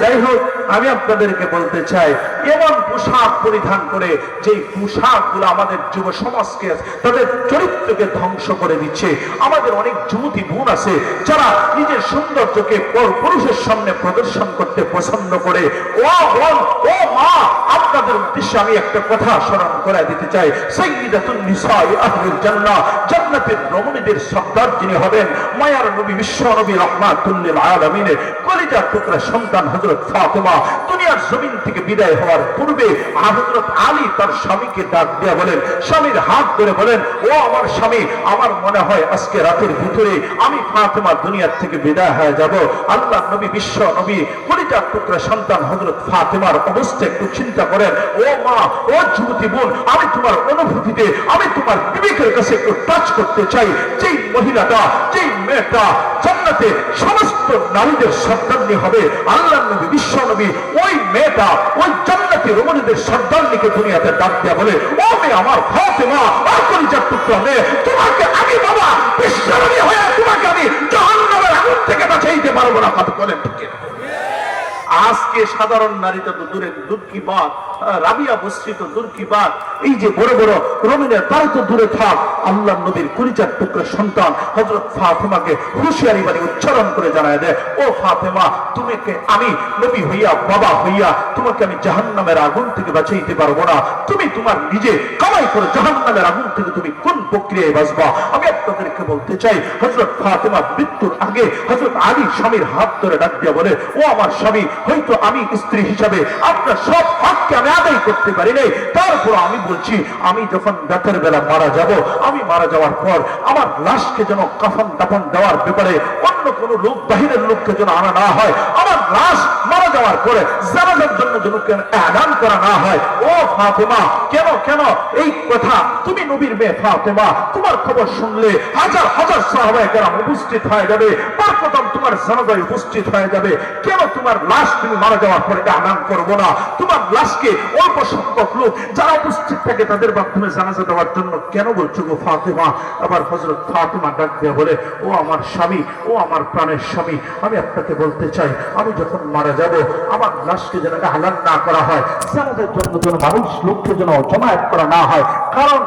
যাই হোক, আমি আপনাদেরকে বলতে চাই, এমন পোশাক পরিধান করে যে পোশাকগুলো আমাদের যুব সমাজকে, তাদের চরিত্রকে ধ্বংস করে দিচ্ছে। আমাদের অনেক যুবতী বোন আছে যারা নিজের সৌন্দর্যকে পুরুষের সামনে প্রদর্শন করতে পছন্দ করে। ও বোন, ও মা, আপনাদের উদ্দেশ্যে আমি একটা কথা স্মরণ করে দিতে চাই। সাইয়্যিদাতুন নিসাই আহলুল জান্নাহ, জান্নাতের রমণীদের সর্দার যিনি হবেন, মায়ার নবী, বিশ্ব নবী, রাহমাতুল লিল আলামিনের কলিজার টুকরা সন্তান হযরত ফাতেমা দুনিয়ার জমিন থেকে বিদায় হওয়ার পূর্বে হযরত আলী তার স্বামীকে ডাক দিয়ে বলেন, স্বামীর হাত ধরে বলেন, ও আমার স্বামী, আমার মনে হয় আজকে রাতের ভিতরে আমি ফাতেমা দুনিয়ার থেকে বিদায় হয়ে যাব। আল্লাহ নবী, বিশ্ব নবী, কলিজার টুকরা সন্তান হযরত ফাতেমার অবস্থা একটু চিন্তা করেন। ও মা, ও যুবতী বোন, আমি তোমার অনুভূতিতে, আমি তোমার বিবেকের কাছে একটু টাচ করতে চাই। যেই মহিলাটা, যেই মেয়েটা জান্নাতে সমস্ত নারীদের সর্দারনি হবে, আল্লাহ নবী, বিশ্ব নবী, ওই মেয়েটা ওই জান্নাতি রমণীদের সর্দারনিকে দুনিয়াতে ডাক দিয়া বলে, ও মেয়ে আমার ফাতেমা, ও কলিজার টুকরা মেয়ে, তোমাকে আমি বাবা বিশ্ব নবী হয়ে তোমাকে আমি জাহান্নামের আগুন থেকে বাঁচাইতে পারবো না। কথা বলেন, ঠিক কিনা? আজকে সাধারণ নারীটা তো দূরে, দূর কি বাত, রাবিয়া বস্ত্রী তো দূর কি বাত, এই যে বড় বড় রমিনের তারা তো দূরে থাক। আল্লাহ নবীর কলিজার টুকরা সন্তান হযরত ফাতেমাকে হুঁশিয়ারি বাণী উচ্চারণ করে জানায় দেয়, ও ফাতেমা, তোমাকে আমি নবী হইয়া, বাবা হইয়া তোমাকে আমি জাহান্নামের আগুন থেকে বাঁচাইতে পারবো না। তুমি তোমার নিজে কামাই করে জাহান্নামের আগুন থেকে তুমি কোন প্রক্রিয়ায় বাঁচবা? আমি আপনাদেরকে বলতে চাই, হযরত ফাতেমা মৃত্যুর আগে হযরত আলী স্বামীর হাত ধরে ডাক দিয়া বলে, ও আমার স্বামী, হয়তো আমি স্ত্রী হিসাবে আপনার সব হককে আমি আদায় করতে পারি নাই, তারপর আমি বলছি, আমি যখন রাতের বেলা মারা যাব, আমি মারা যাওয়ার পর আমার লাশকে যেন কাফন দাফন দেওয়ার ব্যাপারে অন্য কোনো লোক, বাহিরের লোককে যেন আনা না হয়, আমার লাশ মারা যাওয়ার পরে জানাজার জন্য যেন এলান করা না হয়। ও ফাতেমা, কেন কেন এই কথা? তুমি নবীর মেয়ে ফাতেমা, তোমার খবর শুনলে হাজার হাজার সাহাবায়ে কেরাম উপস্থিত হয়ে যাবে, প্রথম তোমার জানাজায় উপস্থিত হয়ে যাবে। কেন তোমার লাশ তুমি মারা যাওয়ার পরে এলান করবো না? তোমার লাশকে অল্প সংখ্যক লোক যারা উপস্থিত থাকে তাদের মাধ্যমে জানাজা দেওয়ার জন্য কেন বলছো গো ফাতেমা? আবার হযরত ফাতেমা ডাক দিয়ে বলে, ও আমার স্বামী, ও আমার প্রাণের স্বামী, আমি আপনাকে বলতে চাই, আমি যখন মারা যাব আমার লাশকে যেন এলান না করা হয়, জানাজার জন্য যেন মানুষ লোককে যেন জমায়েত করা না হয়, কারণ